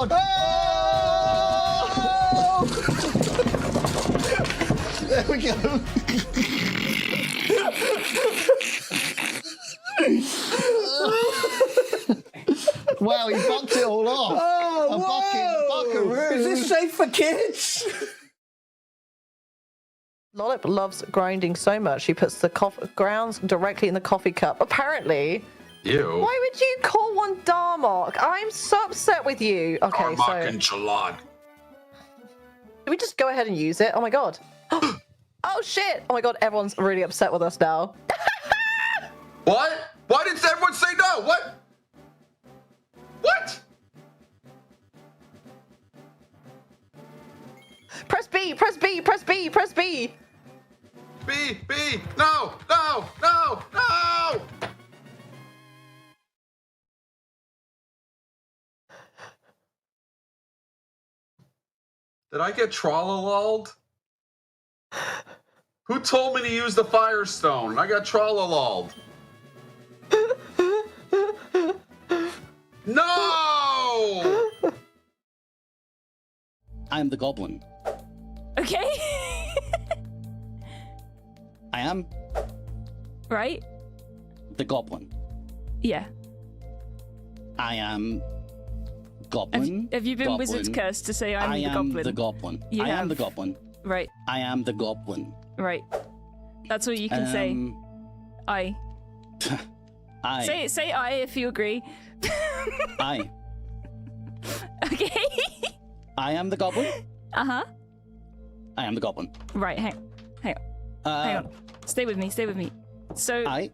Oh! There we go. Wow, he bucked it all off. Oh, a buckaroo. Is this safe for kids? Lollip loves grinding so much she puts the grounds directly in the coffee cup. Apparently. Ew. Why would you call one Darmok? I'm so upset with you. Okay, Darmok and Jalad. Did we just go ahead and use it? Oh my god. Oh shit! Oh my god, everyone's really upset with us now. What? Why did everyone say no? What? What? Press B, press B, press B, press B. B, no, no, no, no! Did I get trollololed? Who told me to use the Firestone? I got trollololed. No! I am the goblin. Okay. I am Right? the goblin. Yeah. I am goblin. Have you been goblin. wizard's cursed to say I'm I the am goblin? the goblin. You I am have. the goblin. Right, I am the goblin. right. That's all you can say. I. I. Say I if you agree. I. Okay. I am the goblin. Uh-huh. I am the goblin. Right, hang on. Stay with me, stay with me. So, I.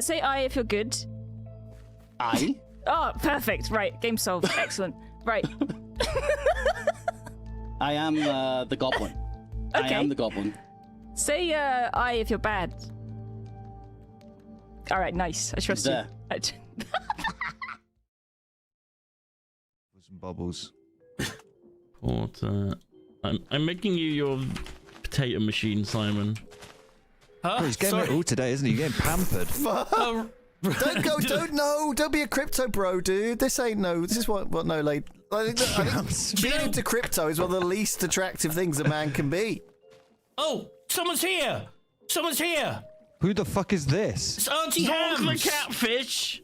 say I if you're good. I. Oh, perfect. Right, game solved. Excellent. Right. I am the goblin. Okay. I am the goblin. Say I if you're bad. All right, nice. I trust There. you. Some bubbles. Porter. I'm making you your potato machine, Simon. Huh? Bro, he's getting it all today, isn't he? You're getting pampered. Don't be a crypto bro, dude. This ain't this is what no late. I think being into crypto is one of the least attractive things a man can be. Oh, someone's here! Someone's here! Who the fuck is this? It's Auntie Zork the Hams! catfish.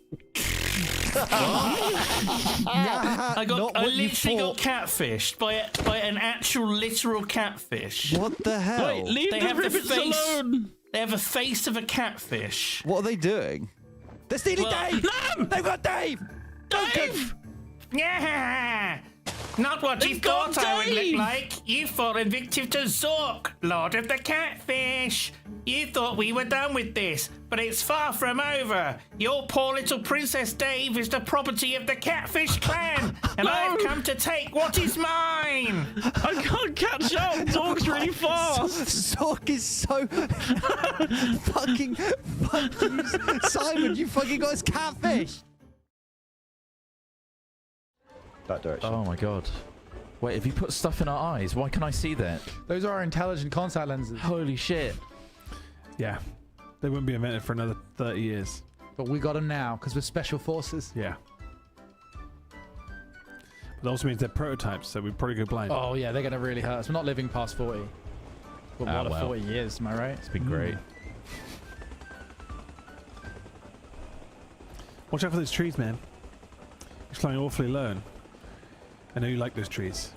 I literally got catfished by an actual literal catfish. What the hell? Wait, leave They the have the ribbons face- alone. They have a face of a catfish. What are they doing? They're stealing Well, Dave! No! They've got Dave! Dave! Yeah! Not what you They've got thought I would Dave! look like. You fallen victim to Zork, Lord of the Catfish. You thought we were done with this, but it's far from over. Your poor little Princess Dave is the property of the Catfish clan, and No! I've come to take what is mine. I can't catch up. Zork's really fast. Zork is so fucking fuck you, Simon. You fucking got his catfish. That direction. Oh my god. Wait, if you put stuff in our eyes, why can I see that? Those are our intelligent contact lenses. Holy shit. Yeah. They wouldn't be invented for another 30 years. But we got them now because we're special forces. Yeah. But that also means they're prototypes, so we probably go blind. Oh, yeah, they're going to really hurt us. We're not living past 40. But what, well. 40 years, am I right? It's been great. Watch out for those trees, man. You're flying awfully low. I know you like those trees.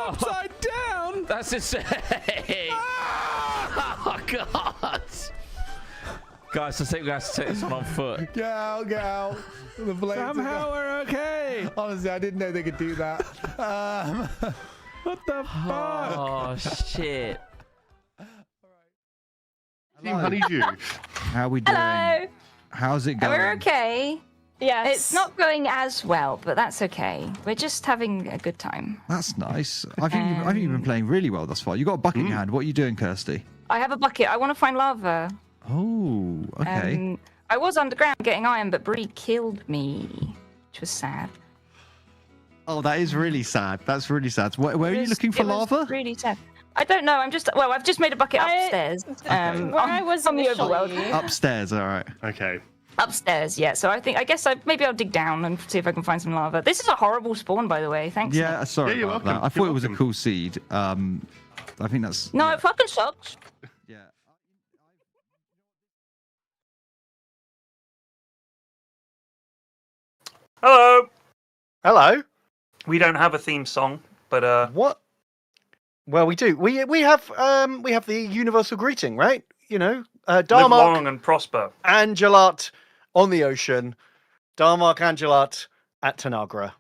Upside down! That's insane! Oh, God! Guys, I think we have to take this one on foot. Get out, get out. The blades Somehow we're okay! Honestly, I didn't know they could do that. What the fuck? Oh, shit. Team Honeydew. How are we doing? Hello. How's it going? We're okay. Yes. It's not going as well, but that's okay. We're just having a good time. That's nice. I think you've been playing really well thus far. You got a bucket in your hand. What are you doing, Kirsty? I have a bucket. I want to find lava. Oh, okay. I was underground getting iron, but Bree killed me, which was sad. Oh, that is really sad. That's really sad. Where are you looking for It was lava? really sad. I don't know. I've just made a bucket upstairs. Where I was from the initially- overworld. Upstairs. All right. Okay. Upstairs, yeah. So I guess maybe I'll dig down and see if I can find some lava. This is a horrible spawn, by the way. Thanks. Yeah, Nick. sorry you're about welcome. that. I thought it was a cool seed. I think that's... No, it fucking sucks. Yeah. Hello. Hello. We don't have a theme song, but What? Well, we do. We have the universal greeting, right? You know, live Darmok long and prosper. and Jalad on the ocean. Darmok and Jalad at Tanagra.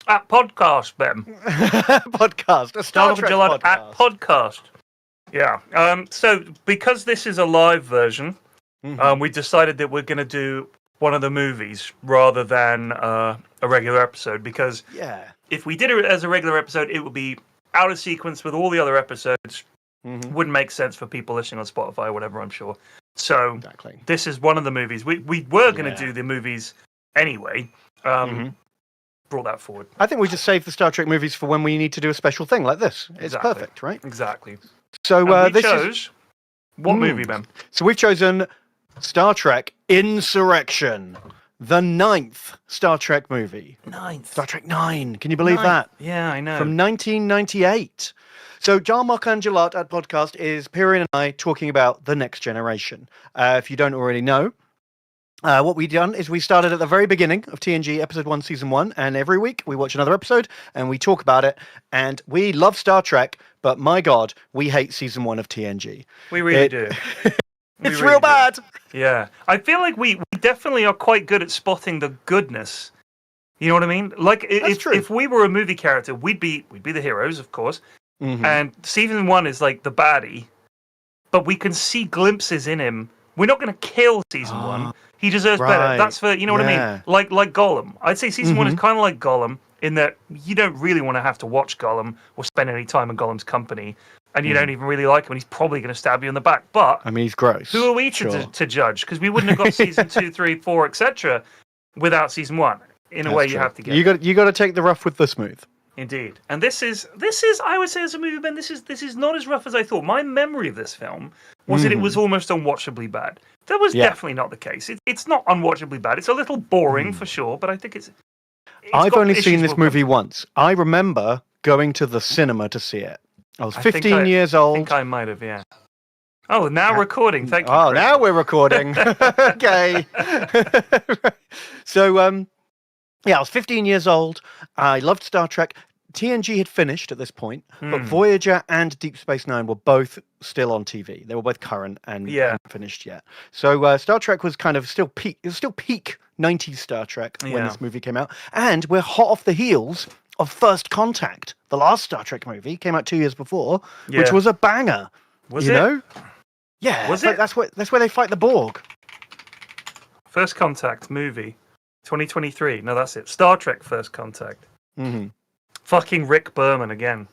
At podcast, Ben. Podcast. A Star Darmok and Trek Jalad podcast. at podcast. Yeah. So because this is a live version, we decided that we're going to do one of the movies rather than a regular episode, because if we did it as a regular episode, it would be out of sequence with all the other episodes. Wouldn't make sense for people listening on Spotify or whatever, I'm sure. So this is one of the movies. We were going to do the movies anyway. Brought that forward. I think we just save the Star Trek movies for when we need to do a special thing like this. It's perfect, right? Exactly. So And we this chose is what movie, Ben? So we've chosen Star Trek Insurrection, the 9th Star Trek movie. 9th. Star Trek 9. Can you believe that? Yeah, I know. From 1998. So Darmok and Jalad at podcast is Pyrion and I talking about The Next Generation. If you don't already know, what we've done is we started at the very beginning of TNG episode 1, season 1, and every week we watch another episode and we talk about it. And we love Star Trek, but my God, we hate season 1 of TNG. We really do. It's real bad. Yeah. I feel like we definitely are quite good at spotting the goodness. You know what I mean? Like if we were a movie character, we'd be the heroes, of course. And season 1 is like the baddie, but we can see glimpses in him. We're not going to kill season 1. He deserves better. That's for, you know what I mean? Like Gollum. I'd say season 1 is kind of like Gollum in that you don't really want to have to watch Gollum or spend any time in Gollum's company, and you don't even really like him, and he's probably going to stab you in the back. But I mean, he's gross. who are we to judge? Because we wouldn't have got season 2, 3, 4, etc. without season 1. In a way, you have to get. You got to take the rough with the smooth. Indeed. And this is I would say as a movie, Ben, this is not as rough as I thought. My memory of this film was that it was almost unwatchably bad. That was definitely not the case. It's not unwatchably bad. It's a little boring for sure, but I think it's I've only seen this movie once. I remember going to the cinema to see it. I was 15 years old. I think I might have, yeah. Oh, now recording. Thank you. Oh, Chris. now we're recording. Okay. So, I was 15 years old. I loved Star Trek. TNG had finished at this point, but Voyager and Deep Space Nine were both still on TV. They were both current and hadn't finished yet. So Star Trek was kind of still peak. It was still peak 90s Star Trek when this movie came out. And we're hot off the heels of First Contact. The last Star Trek movie came out 2 years before, which was a banger. Was you it? know? Yeah. Was it? That's where they fight the Borg. First Contact movie, 2023. No, that's it. Star Trek First Contact. Fucking Rick Berman again.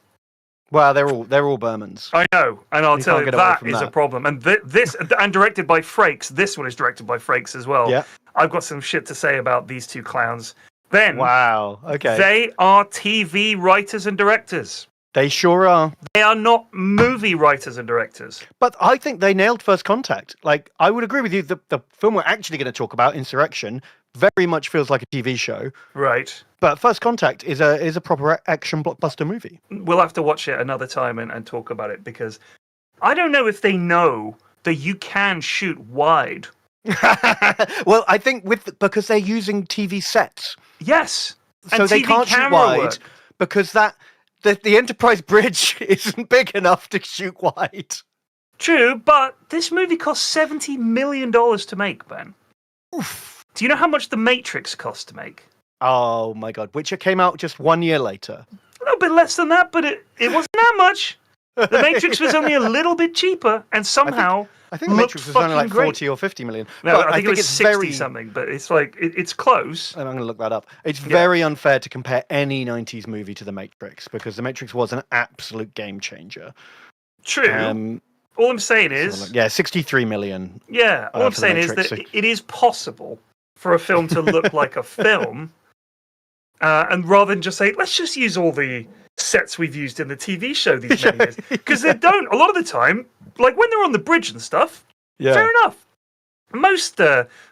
Well, they're all Bermans. I know, and I'll tell you that is that. a problem. And this, and directed by Frakes. This one is directed by Frakes as well. Yeah. I've got some shit to say about these two clowns. Ben. Wow. Okay. They are TV writers and directors. They sure are. They are not movie writers and directors. But I think they nailed First Contact. Like, I would agree with you. The film we're actually going to talk about, Insurrection, very much feels like a TV show. Right. But First Contact is a proper action blockbuster movie. We'll have to watch it another time and talk about it, because I don't know if they know that you can shoot wide. Well, I think because they're using TV sets. Yes. So and they TV can't shoot camera wide work. because the Enterprise bridge isn't big enough to shoot wide. True, but this movie cost $70 million to make, Ben. Oof. Do you know how much The Matrix cost to make? Oh my God. Which came out just 1 year later. A little bit less than that, but it wasn't that much. The Matrix was only a little bit cheaper, and somehow I think The Matrix was only like 40 or 50 million. No, but I think it was it's 60 something, but it's like, it's close. I'm going to look that up. It's very unfair to compare any 90s movie to The Matrix, because The Matrix was an absolute game changer. True. All I'm saying is... 63 million. Yeah, all I'm saying is that it is possible for a film to look like a film, and rather than just say, let's just use all the sets we've used in the TV show these many years. Because they don't, a lot of the time, like when they're on the bridge and stuff, fair enough. most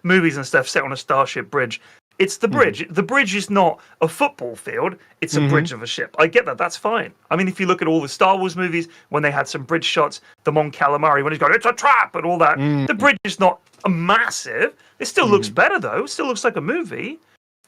movies and stuff set on a starship bridge. It's the bridge. The bridge is not a football field. It's a bridge of a ship. I get that. That's fine. I mean, if you look at all the Star Wars movies, when they had some bridge shots, the Mon Calamari, when he's going, it's a trap, and all that, the bridge is not massive. It still looks better, though. It still looks like a movie.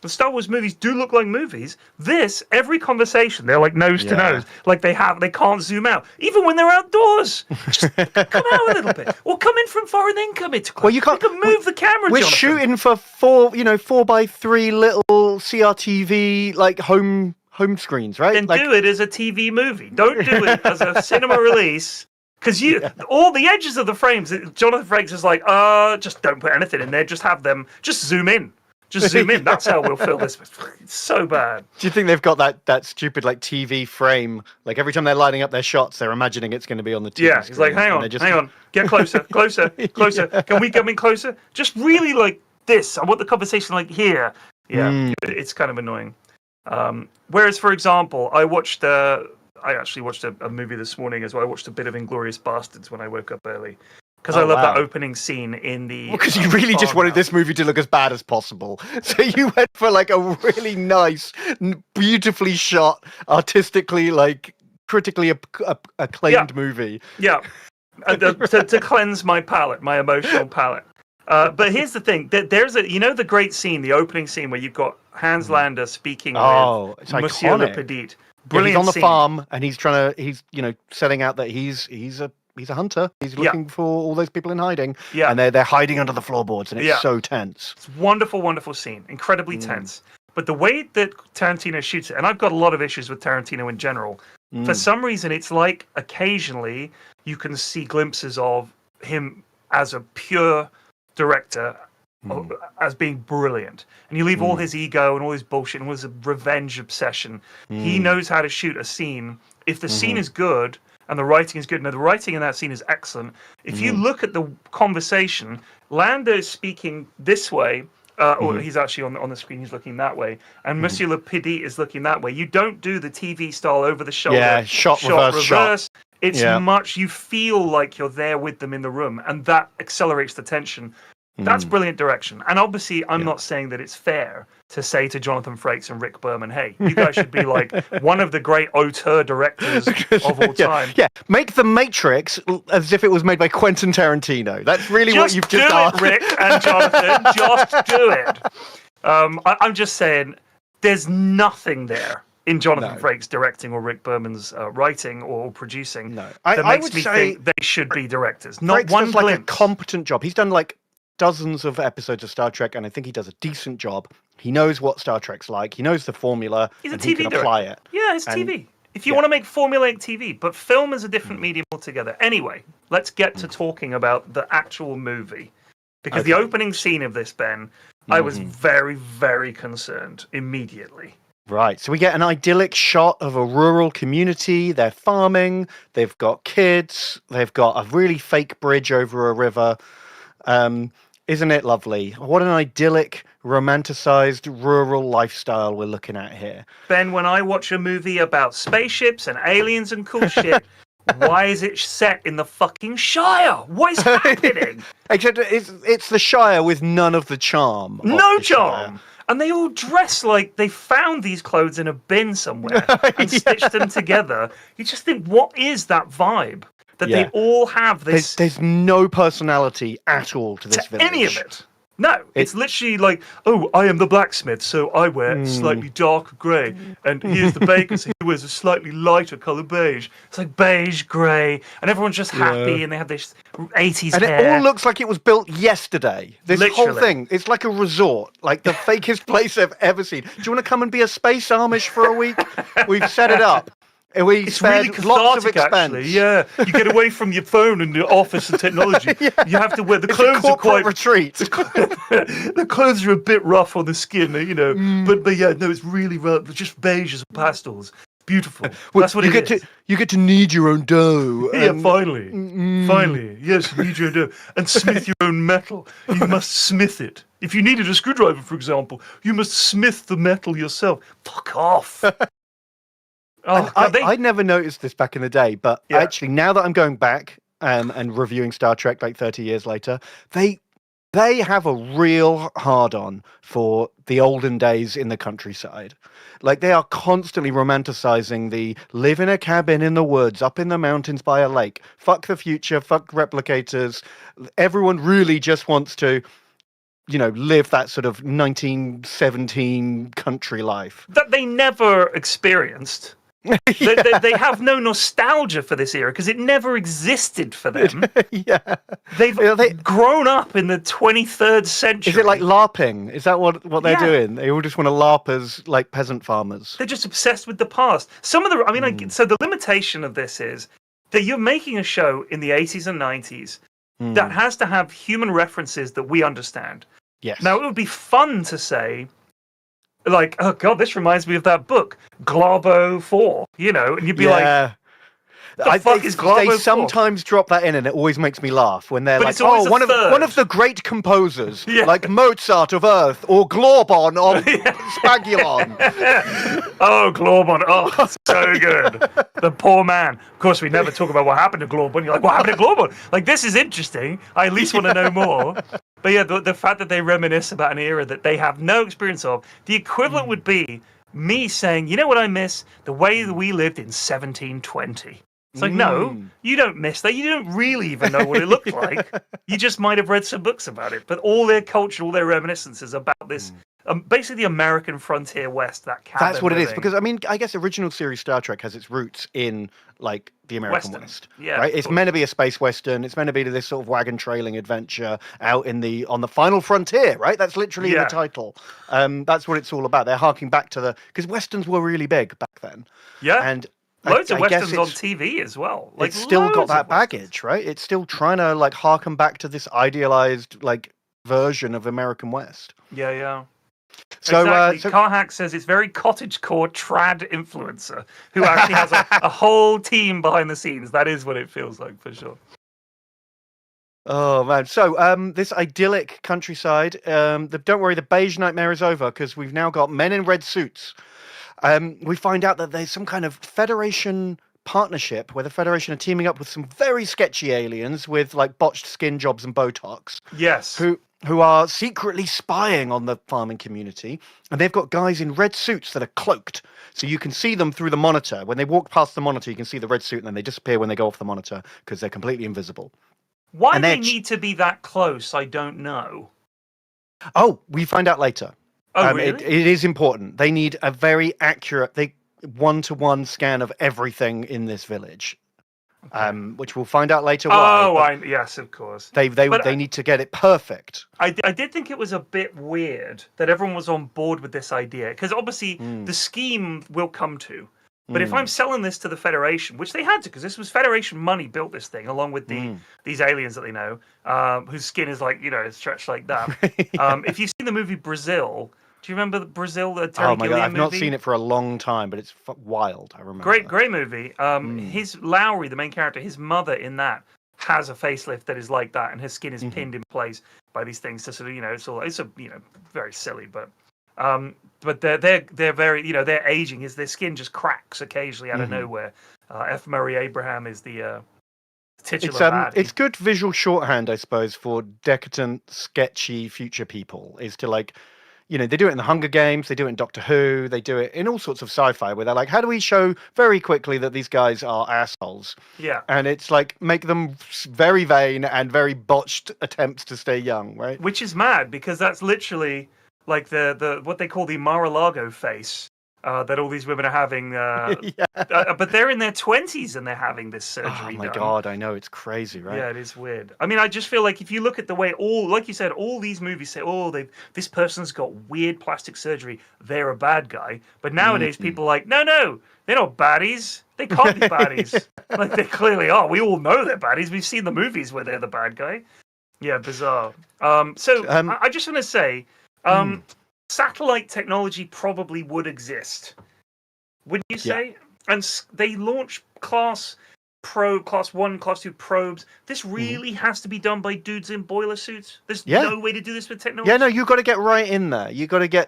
The Star Wars movies do look like movies. This, every conversation, they're like nose to nose. Like they can't zoom out. Even when they're outdoors. Just come out a little bit. Or come in from far and then come into close. Well, you can't move the camera, We're Jonathan. shooting for 4x3 little CRTV, like home screens, right? Then like, do it as a TV movie. Don't do it as a cinema release. Because all the edges of the frames, Jonathan Frakes is like, just don't put anything in there. Just have them, just zoom in. Just zoom in. That's how we'll fill this. It's so bad. Do you think they've got that stupid like TV frame? Like every time they're lining up their shots, they're imagining it's going to be on the TV. Yeah, he's like, hang on, get closer, closer. Can we come in closer? Just really like this. I want the conversation like here. Yeah, it's kind of annoying. Whereas, for example, I actually watched a movie this morning as well. I watched a bit of Inglourious Bastards when I woke up early. Because I love that opening scene in the... Because you really just wanted this movie to look as bad as possible. So you went for like a really nice, beautifully shot, artistically, like critically acclaimed movie. Yeah. To cleanse my palate, my emotional palate. But here's the thing. There's the great scene, the opening scene where you've got Hans Lander speaking with Monsieur Le Petit. Brilliant he's on the scene. farm and he's setting out that he's a hunter. He's looking for all those people in hiding. Yeah. And they're hiding under the floorboards, and it's so tense. It's wonderful, wonderful scene. Incredibly tense. But the way that Tarantino shoots it, and I've got a lot of issues with Tarantino in general, for some reason it's like occasionally you can see glimpses of him as a pure director, as being brilliant. And you leave all his ego and all his bullshit and all his revenge obsession. He knows how to shoot a scene. If the scene is good, and the writing is good. Now, the writing in that scene is excellent. If you look at the conversation, Lando is speaking this way, or he's actually on the screen, he's looking that way, and Monsieur Le Petit is looking that way. You don't do the TV style over the shoulder. Yeah, shot reverse. It's much, you feel like you're there with them in the room, and that accelerates the tension. That's brilliant direction. And obviously, I'm not saying that it's fair to say to Jonathan Frakes and Rick Berman, hey, you guys should be like one of the great auteur directors of all time. Yeah, make The Matrix as if it was made by Quentin Tarantino. That's really what you've just asked. Rick and Jonathan, just do it. I'm just saying, there's nothing there in Jonathan Frakes directing or Rick Berman's writing or producing that makes me think they should be directors. Not Frakes one does glimpse. like a competent job. He's done like dozens of episodes of Star Trek, and I think he does a decent job. He knows what Star Trek's like. He knows the formula. He's a and TV he can director. apply it. Yeah, it's TV. If you want to make formulaic TV, but film is a different medium altogether. Anyway, let's get to talking about the actual movie. Because the opening scene of this, Ben, I was very, very concerned immediately. Right, so we get an idyllic shot of a rural community. They're farming, they've got kids, they've got a really fake bridge over a river. Isn't it lovely? What an idyllic, romanticized rural lifestyle we're looking at here. Ben, when I watch a movie about spaceships and aliens and cool shit, why is it set in the fucking Shire? What is happening? Except it's the Shire with none of the charm. No charm. Shire. And they all dress like they found these clothes in a bin somewhere and stitched them together. You just think, what is that vibe? That they all have this... There's no personality at all to this village. Any of it. No, it's literally like, oh, I am the blacksmith, so I wear slightly darker grey. And here's the baker, so he wears a slightly lighter colour beige. It's like beige, grey, and everyone's just happy, and they have this 80s and hair. And it all looks like it was built yesterday. This whole thing, it's like a resort, like the fakest place I've ever seen. Do you want to come and be a space Amish for a week? We've set it up. It's really cathartic, actually. Yeah, you get away from your phone and your office and technology. You have to wear the clothes are quite retreat. The clothes are a bit rough on the skin, you know. But yeah, no, it's really rough. Just beiges and pastels. Beautiful. That's what it is. You get to knead your own dough. Yeah, finally. Finally. Yes, knead your own dough. And smith your own metal. You must smith it. If you needed a screwdriver, for example, you must smith the metal yourself. Fuck off. I never noticed this back in the day, but actually now that I'm going back and reviewing Star Trek like 30 years later, they they have a real hard-on for the olden days in the countryside. Like, they are constantly romanticizing the live in a cabin in the woods, up in the mountains by a lake. Fuck the future, fuck replicators. Everyone really just wants to, live that sort of 1917 country life. That they never experienced. They have no nostalgia for this era because it never existed for them. Yeah. They've grown up in the 23rd century. Is it like LARPing? Is that what they're doing? They all just want to LARP as like peasant farmers. They're just obsessed with the past. So the limitation of this is that you're making a show in the 80s and 90s that has to have human references that we understand. Yes. Now, it would be fun to say, like, oh God, this reminds me of that book, Globo 4, and you'd be like, the fuck is Globo 4? They sometimes drop that in, and it always makes me laugh when they're But like, one of the great composers, like Mozart of Earth or Glorbon of Spagulon. Oh, Glorbon, so good. The poor man. Of course, we never talk about what happened to Glorbon. You're like, what happened to Glorbon? Like, this is interesting. I at least want to know more. But yeah, the fact that they reminisce about an era that they have no experience of, the equivalent would be me saying, you know what I miss? The way that we lived in 1720. It's like, no, you don't miss that. You don't really even know what it looked like. You just might have read some books about it. But all their culture, all their reminiscences about this, basically the American frontier West, that cabin. That's what it is. Because, I guess original series Star Trek has its roots in, like, the American West. Yeah, right? It's meant to be a space Western. It's meant to be this sort of wagon trailing adventure out on the final frontier, right? That's literally in the title. That's what it's all about. They're harking back to because Westerns were really big back then. Yeah. And loads of Westerns on TV as well. Like, it's still got that baggage, right? It's still trying to like harken back to this idealized like version of American West. Yeah. So, exactly. Carhack says it's very cottagecore trad influencer who actually has a whole team behind the scenes. That is what it feels like for sure. Oh man! So this idyllic countryside. Don't worry, the beige nightmare is over because we've now got men in red suits. We find out that there's some kind of Federation partnership where the Federation are teaming up with some very sketchy aliens with like botched skin jobs and Botox. Yes. Who are secretly spying on the farming community, and they've got guys in red suits that are cloaked, so you can see them through the monitor. When they walk past the monitor, you can see the red suit, and then they disappear when they go off the monitor because they're completely invisible. Why they need to be that close, I don't know. Oh, we find out later. Oh, really? It is important. They need a very accurate, one-to-one scan of everything in this village. Which we'll find out later why. Yes, of course. They need to get it perfect. I did think it was a bit weird that everyone was on board with this idea, because obviously the scheme will come to. But if I'm selling this to the Federation, which they had to, because this was Federation money built this thing, along with these aliens that they know, whose skin is like, stretched like that. If you've seen the movie Brazil, do you remember Brazil, the Terry Gilliam movie? I've not seen it for a long time, but it's wild. I remember. Great movie. His Lowry, the main character, his mother in that has a facelift that is like that, and her skin is pinned in place by these things to sort of, it's very silly, but they're very, they're aging. Their skin just cracks occasionally out of nowhere. F. Murray Abraham is the titular baddie. It's good visual shorthand, I suppose, for decadent, sketchy future people. Is to like. They do it in the Hunger Games, they do it in Doctor Who, they do it in all sorts of sci-fi where they're like, how do we show very quickly that these guys are assholes? Yeah. And it's like, make them very vain and very botched attempts to stay young, right? Which is mad, because that's literally like the what they call the Mar-a-Lago face that all these women are having. But they're in their 20s and they're having this surgery done. Oh my God, I know, it's crazy, right? Yeah, it is weird. I mean, I just feel like if you look at the way like you said, all these movies say, this person's got weird plastic surgery, they're a bad guy. But nowadays people are like, no, they're not baddies. They can't be baddies. Like, they clearly are. We all know they're baddies. We've seen the movies where they're the bad guy. Yeah, bizarre. I just want to say, satellite technology probably would exist, wouldn't you say? Yeah. And they launch class 1, class 2 probes. This really has to be done by dudes in boiler suits. There's no way to do this with technology. Yeah, no, you've got to get right in there.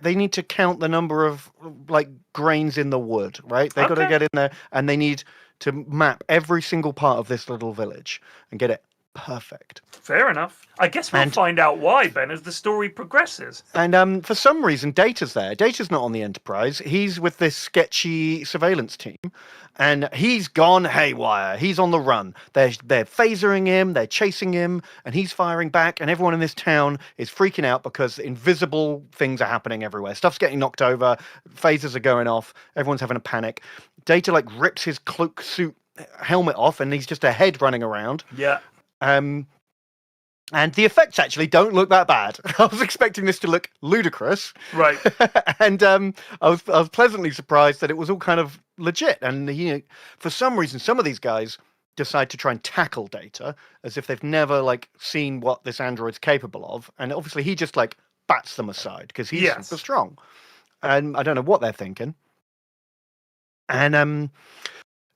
They need to count the number of like grains in the wood, right? They've got to get in there, and they need to map every single part of this little village and get it perfect. Fair enough. I guess we'll find out why, Ben, as the story progresses. And for some reason, Data's there. Data's not on the Enterprise. He's with this sketchy surveillance team, and he's gone haywire. He's on the run. They're phasering him, they're chasing him, and he's firing back, and everyone in this town is freaking out because invisible things are happening everywhere. Stuff's getting knocked over, phasers are going off, everyone's having a panic. Data, like, rips his cloak suit helmet off, and he's just a head running around. Yeah. And the effects actually don't look that bad. I was expecting this to look ludicrous. Right. And I was pleasantly surprised that it was all kind of legit. And, for some reason, some of these guys decide to try and tackle Data as if they've never, like, seen what this android's capable of. And obviously he just, like, bats them aside because he's super strong. And I don't know what they're thinking. And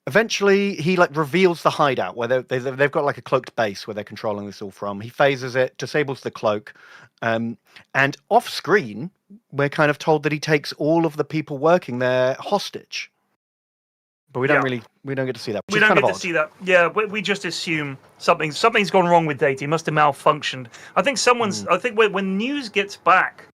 eventually, he like reveals the hideout where they've got like a cloaked base where they're controlling this all from. He phases it, disables the cloak, and off screen, we're kind of told that he takes all of the people working there hostage. But we don't get to see that. We don't get to see that. Yeah, we just assume something's gone wrong with Data. He must have malfunctioned. I think I think when news gets back,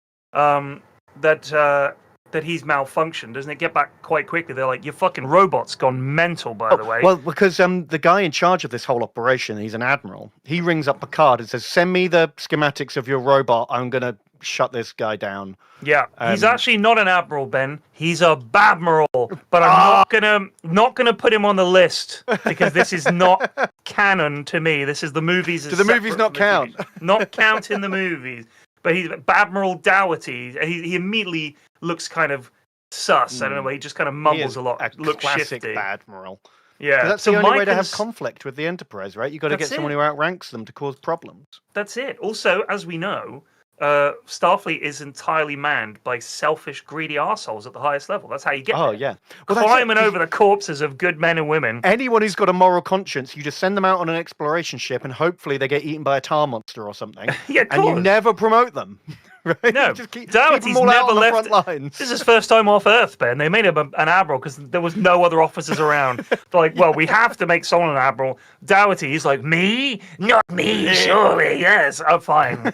that he's malfunctioned, doesn't it get back quite quickly? They're like, your fucking robot's gone mental, by the way. Well, because the guy in charge of this whole operation, he's an admiral. He rings up Picard and says, send me the schematics of your robot. I'm going to shut this guy down. Yeah, he's actually not an admiral, Ben. He's a babmiral. But I'm not gonna put him on the list because this is not canon to me. This is the movies. Do the movies not count? Not count in the movies. But he's Babmiral Dougherty. He immediately looks kind of sus. I don't know. He just kind of mumbles a lot. Looks classic shifty. Admiral. Yeah, that's the only way to have conflict with the Enterprise, right? You've got to get someone who outranks them to cause problems. That's it. Also, as we know, Starfleet is entirely manned by selfish, greedy arseholes at the highest level. That's how you get there. Yeah. Climbing over the corpses of good men and women. Anyone who's got a moral conscience, you just send them out on an exploration ship and hopefully they get eaten by a tar monster or something. Yeah, and you never promote them. Right? No, just keep Dougherty's them all never out on left. the front lines. This is his first time off Earth, Ben. They made him an admiral because there was no other officers around. They're like, well, we have to make someone an admiral. Dougherty, he's like, me? Not me, surely. Yes, I'm fine.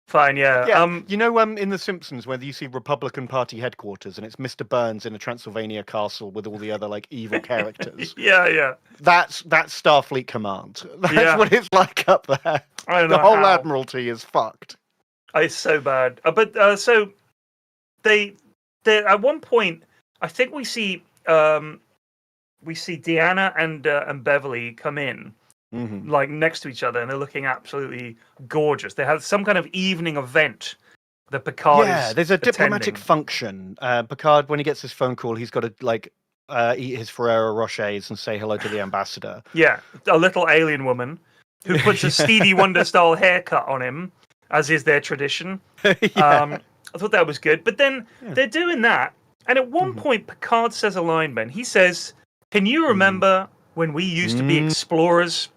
Fine, yeah. In The Simpsons, where you see Republican Party headquarters and it's Mr. Burns in a Transylvania castle with all the other like evil characters. Yeah. That's Starfleet Command. That's what it's like up there. I don't know the whole how. Admiralty is fucked. It's so bad. So they at one point, I think we see Deanna and Beverly come in. Mm-hmm. Like next to each other, and they're looking absolutely gorgeous. They have some kind of evening event that Picard is there's a diplomatic attending. function. Picard, when he gets his phone call, he's got to like eat his Ferrero Rochers and say hello to the ambassador. Yeah, a little alien woman who puts a Stevie Wonder style haircut on him, as is their tradition. I thought that was good. But then they're doing that, and at one point, Picard says a line, Ben. He says, "Can you remember when we used to be explorers?"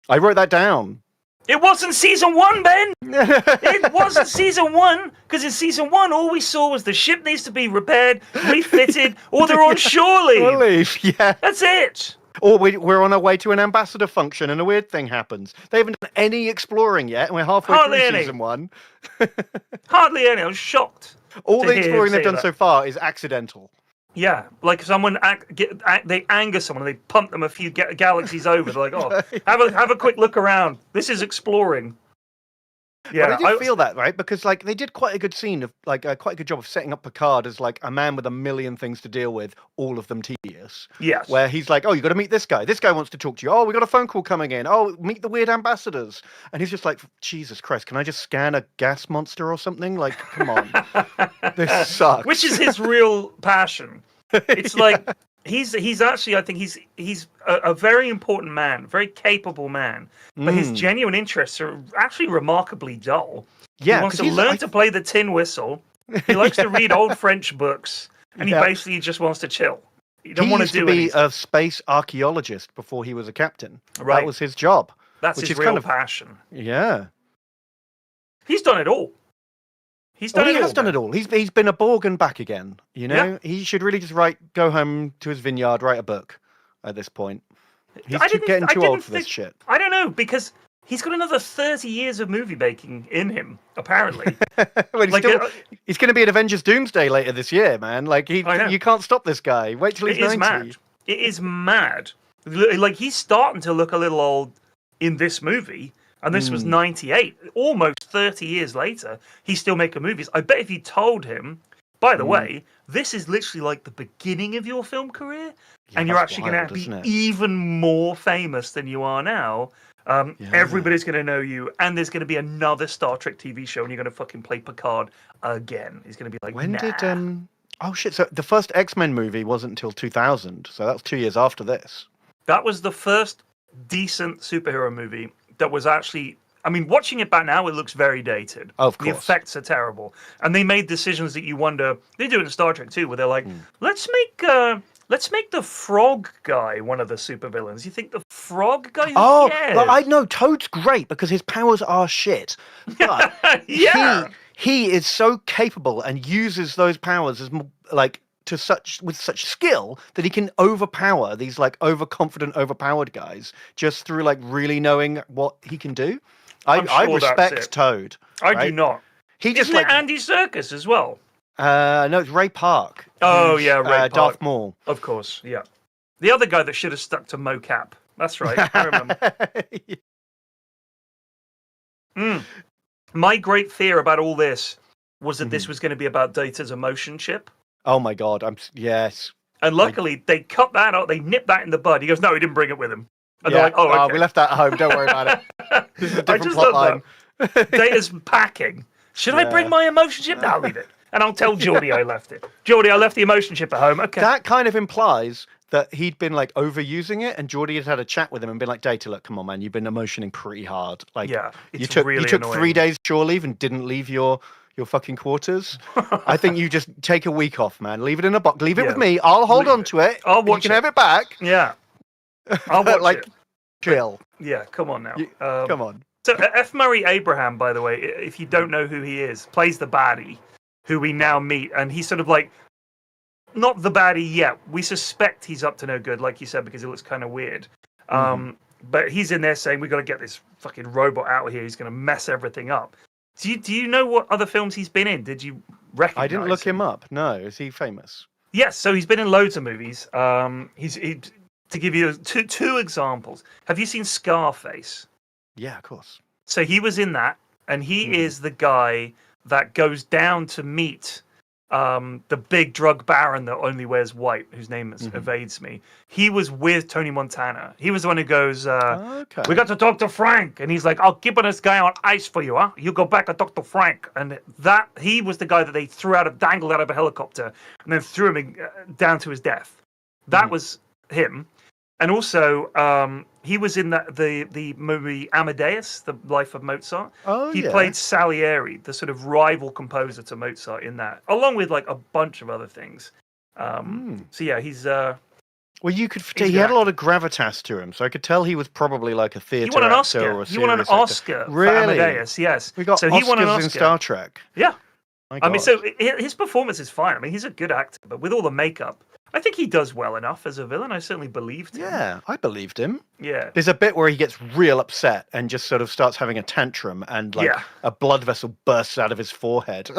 I wrote that down. It wasn't season 1, Ben! It wasn't season 1, because in season 1, all we saw was the ship needs to be repaired, refitted, or they're on shore leave. Yeah. That's it. Or we're on our way to an ambassador function and a weird thing happens. They haven't done any exploring yet, and we're halfway through season 1. Hardly any. I was shocked. All the exploring they've done so far is accidental. Yeah, like someone they anger someone, and they pump them a few galaxies over. They're like, "Oh, have a quick look around. This is exploring." Yeah, but I did feel that, right? Because like they did quite a good scene of quite a good job of setting up Picard as like a man with a million things to deal with, all of them tedious. Yes. Where he's like, "Oh, you got to meet this guy. This guy wants to talk to you. Oh, we got a phone call coming in. Oh, meet the weird ambassadors." And he's just like, "Jesus Christ, can I just scan a gas monster or something? Like, come on, this sucks." Which is his real passion. It's like he's actually, I think he's a very important man, very capable man, but his genuine interests are actually remarkably dull. Yeah, he wants to learn to play the tin whistle. He likes to read old French books, and he basically just wants to chill. He doesn't want to do anything. He used to be a space archaeologist before he was a captain. Right. That was his job. That's his real passion. Yeah. He's done it all. He has done it all. He's been a Borg and back again. You know, he should really just go home to his vineyard, write a book. At this point, he's getting too old for this shit. I don't know, because he's got another 30 years of movie making in him, apparently. Well, he's going to be at Avengers Doomsday later this year, man. Like, you can't stop this guy. Wait till he's 90. Mad. It is mad. Like, he's starting to look a little old in this movie, and this was 98. Almost 30 years later, he's still making movies. I bet if you told him, by the way, this is literally like the beginning of your film career, and you're actually going to be even more famous than you are now. Everybody's going to know you, and there's going to be another Star Trek TV show, and you're going to fucking play Picard again. He's going to be like, when did oh shit! So the first X-Men movie wasn't until 2000, so that's 2 years after this. That was the first decent superhero movie that was actually. I mean, watching it back now, it looks very dated. Of course. The effects are terrible, and they made decisions that you wonder. They do it in Star Trek too, where they're like, let's make the frog guy one of the supervillains. You think the frog guy? Oh, well, I know Toad's great because his powers are shit. But he is so capable and uses those powers as with such skill that he can overpower these like overconfident, overpowered guys just through like really knowing what he can do. I respect Toad. I do not. Isn't it Andy Serkis as well? No, it's Ray Park. Oh yeah, Ray Park. Darth Maul. Of course, yeah. The other guy that should have stuck to mocap. That's right. I remember. My great fear about all this was that this was going to be about Data's emotion chip. Oh my god! Yes. And luckily, they cut that out. They nipped that in the bud. He goes, "No, he didn't bring it with him." And they're like, "Oh, okay. We left that at home. Don't worry about it." This is a different plot line. Data's packing. Should I bring my emotion chip? No, I'll leave it. And I'll tell Geordie I left it. Geordie, I left the emotion chip at home. Okay. That kind of implies that he'd been like overusing it, and Geordie had had a chat with him and been like, "Data, look, come on, man, you've been emotioning pretty hard. Like, you took annoying. 3 days shore leave and didn't leave your fucking quarters. I think you just take a week off, man. Leave it in a box. Leave it with me. I'll hold on to it. I'll watch you can have it back. Yeah. I'll watch it. Chill. Yeah, come on now. Come on. So F. Murray Abraham, by the way, if you don't know who he is, plays the baddie, who we now meet, and he's sort of like not the baddie yet. We suspect he's up to no good, like you said, because it looks kind of weird. But he's in there saying, "We got to get this fucking robot out of here. He's going to mess everything up." Do you know what other films he's been in? Did you recognize? I didn't look him up. No, is he famous? Yes, so he's been in loads of movies. To give you two examples. Have you seen Scarface? Yeah, of course. So he was in that, and he is the guy that goes down to meet the big drug baron that only wears white, whose name evades me. He was with Tony Montana. He was the one who goes, "We got to talk to Frank," and he's like, "I'll keep this guy on ice for you, huh? You go back and talk to Frank." And he was the guy that they dangled out of a helicopter, and then threw him down to his death. That was him. And also, he was in the movie Amadeus, The Life of Mozart. He played Salieri, the sort of rival composer to Mozart in that, along with like a bunch of other things. So yeah, he's. Well, you could. He had a lot of gravitas to him, so I could tell he was probably like a theatre actor. He won an Oscar. He won an Oscar for Amadeus. Yes. We got so Oscars he won an Oscar in Star Trek. Yeah. I mean, so his performance is fine. I mean, he's a good actor, but with all the makeup, I think he does well enough as a villain. I certainly believed him. Yeah, I believed him. Yeah. There's a bit where he gets real upset and just sort of starts having a tantrum, and like a blood vessel bursts out of his forehead.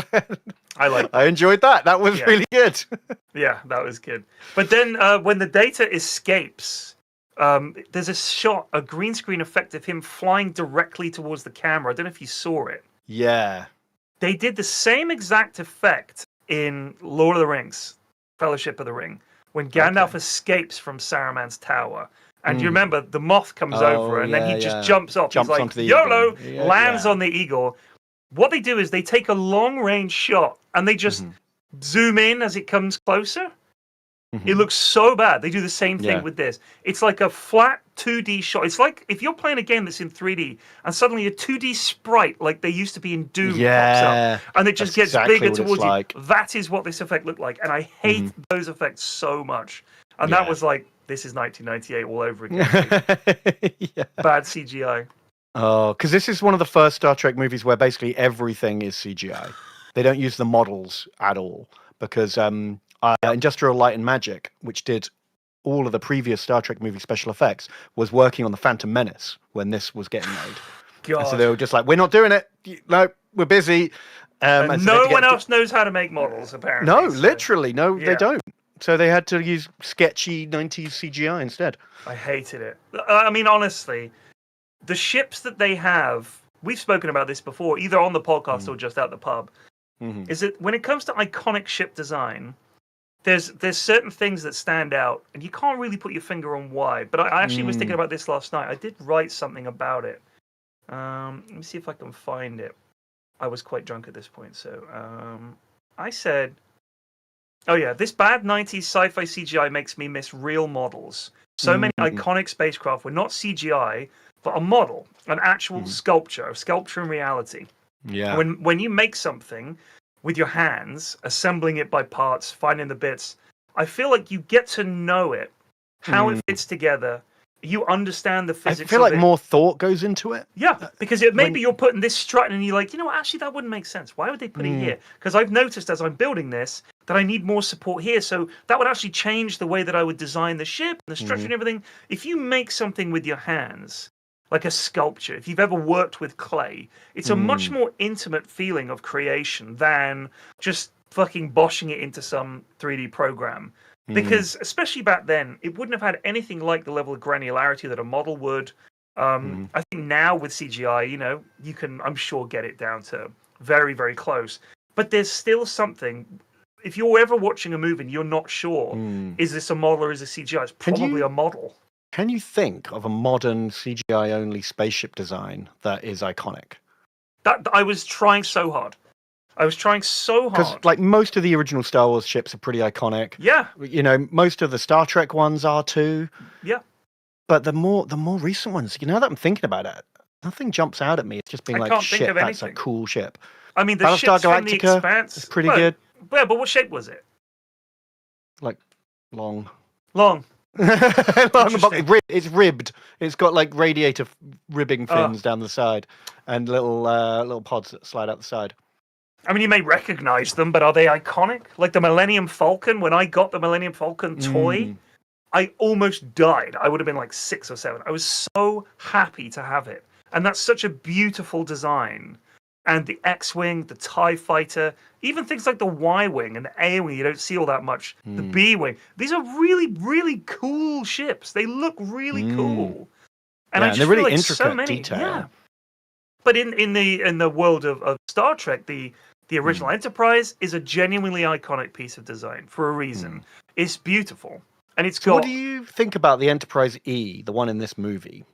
I enjoyed that. That was really good. Yeah, that was good. But then when the Data escapes, there's a green screen effect of him flying directly towards the camera. I don't know if you saw it. Yeah. They did the same exact effect in Lord of the Rings, Fellowship of the Ring, when Gandalf escapes from Saruman's tower. And you remember, the moth comes over, and then he just jumps off. He's like, YOLO, lands on the eagle. What they do is they take a long-range shot, and they just zoom in as it comes closer. It looks so bad. They do the same thing with this. It's like a flat 2D shot. It's like if you're playing a game that's in 3D and suddenly a 2D sprite like they used to be in Doom pops up and it just gets bigger towards you. That is what this effect looked like. And I hate those effects so much. And that was like, this is 1998 all over again. Bad CGI. Oh, because this is one of the first Star Trek movies where basically everything is CGI. They don't use the models at all because... Industrial Light and Magic, which did all of the previous Star Trek movie special effects was working on the Phantom Menace when this was getting made. God. And so they were just like, we're not doing it. No, we're busy. And so no one else knows how to make models, apparently. No, literally, no, they don't. So they had to use sketchy 90s CGI instead. I hated it. I mean, honestly, the ships that they have, we've spoken about this before, either on the podcast or just at the pub, is that when it comes to iconic ship design, there's certain things that stand out, and you can't really put your finger on why. But I actually was thinking about this last night. I did write something about it. Let me see if I can find it. I was quite drunk at this point, so I said, oh yeah, this bad 90s sci-fi CGI makes me miss real models. So many iconic spacecraft were not CGI, but a model, an actual sculpture, a sculpture in reality. Yeah. When you make something with your hands, assembling it by parts, finding the bits, I feel like you get to know it, how it fits together. You understand the physics. I feel like more thought goes into it. Yeah, because maybe you're putting this strut and you're like, you know what, actually that wouldn't make sense. Why would they put it here? Because I've noticed as I'm building this that I need more support here. So that would actually change the way that I would design the ship and the structure and everything. If you make something with your hands, like a sculpture, if you've ever worked with clay, it's a much more intimate feeling of creation than just fucking boshing it into some 3D program. Because especially back then, it wouldn't have had anything like the level of granularity that a model would. I think now with CGI, you can, I'm sure, get it down to very, very close. But there's still something. If you're ever watching a movie and you're not sure, is this a model or is it CGI? It's probably a model. Can you think of a modern CGI-only spaceship design that is iconic? That I was trying so hard. Because like most of the original Star Wars ships are pretty iconic. Yeah. Most of the Star Trek ones are too. Yeah. But the more recent ones, now that I'm thinking about it, nothing jumps out at me. It's just being like, shit, that's a cool ship. I mean, the Battlestar ships from the Expanse is pretty good. Yeah, but what shape was it? Like long. It's ribbed. It's got like radiator ribbing fins down the side and little pods that slide out the side. I mean, you may recognize them, but are they iconic? Like the Millennium Falcon, when I got the Millennium Falcon toy, I almost died. I would have been like 6 or 7. I was so happy to have it. And that's such a beautiful design. And the X-Wing, the TIE Fighter, even things like the Y-Wing and the A-Wing, you don't see all that much. The B-Wing. These are really, really cool ships. They look really cool. And I just they're really feel like intricate so many, detail. Yeah. But in the world of Star Trek, the original Enterprise is a genuinely iconic piece of design for a reason. It's beautiful, and it's got. What do you think about the Enterprise E, the one in this movie?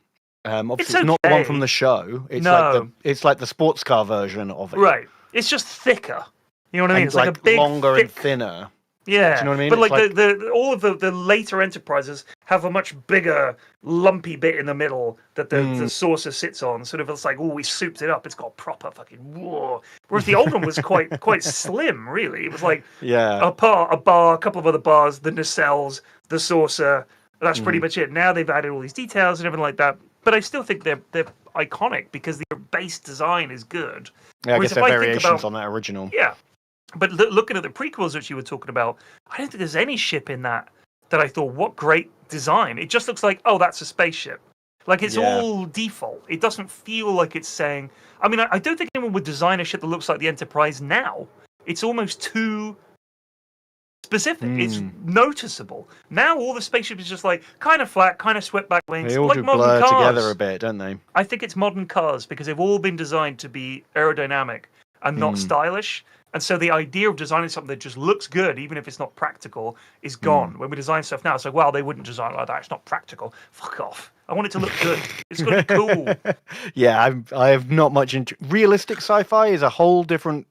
Obviously, it's not the one from the show. It's like the sports car version of it. Right. It's just thicker. You know what I mean? It's like a big, longer thick... and thinner. Yeah. Do you know what I mean? But like all of the later Enterprises have a much bigger, lumpy bit in the middle that the saucer sits on. Sort of, it's like, we souped it up. It's got proper fucking whoa. Whereas the old one was quite slim, really. It was like a bar, a couple of other bars, the nacelles, the saucer. That's pretty much it. Now they've added all these details and everything like that. But I still think they're iconic because their base design is good. Yeah, I guess they're variations on that original. Yeah. But looking at the prequels that you were talking about, I don't think there's any ship in that I thought, what great design. It just looks like, that's a spaceship. Like, it's all default. It doesn't feel like it's saying... I mean, I don't think anyone would design a ship that looks like the Enterprise now. It's almost too specific. It's noticeable. Now all the spaceship is just like, kind of flat, kind of swept back wings. They all like do modern blur cars. together a bit, don't they? I think it's modern cars because they've all been designed to be aerodynamic and not stylish. And so the idea of designing something that just looks good, even if it's not practical, is gone. When we design stuff now, it's like, well, they wouldn't design it like that. It's not practical. Fuck off. I want it to look good. It's got to be cool. Yeah, I have not much realistic sci-fi is a whole different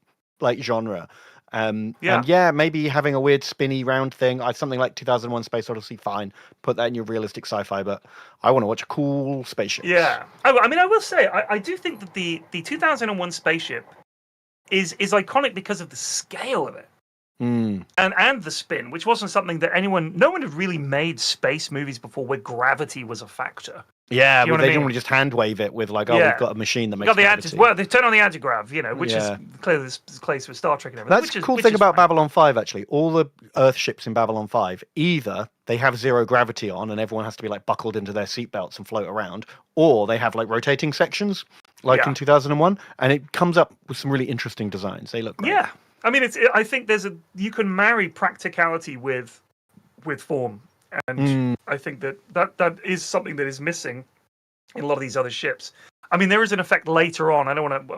genre. And maybe having a weird spinny round thing, something like 2001 Space Odyssey, fine. Put that in your realistic sci-fi, but I want to watch a cool spaceship. Yeah. I mean, I will say, I do think that the 2001 spaceship is iconic because of the scale of it. and the spin, which wasn't something that no one had really made space movies before where gravity was a factor. Yeah, you know but they what I didn't mean? want to just hand wave it with like, we've got a machine that makes gravity. Well, they turn on the anti-grav, which is clearly the case with Star Trek and everything. That's the cool thing about Babylon 5, actually. All the Earth ships in Babylon 5, either they have zero gravity on and everyone has to be like buckled into their seatbelts and float around, or they have like rotating sections, like in 2001, and it comes up with some really interesting designs. They look great. Yeah, I mean, I think you can marry practicality with form, and I think that is something that is missing in a lot of these other ships. I mean, there is an effect later on.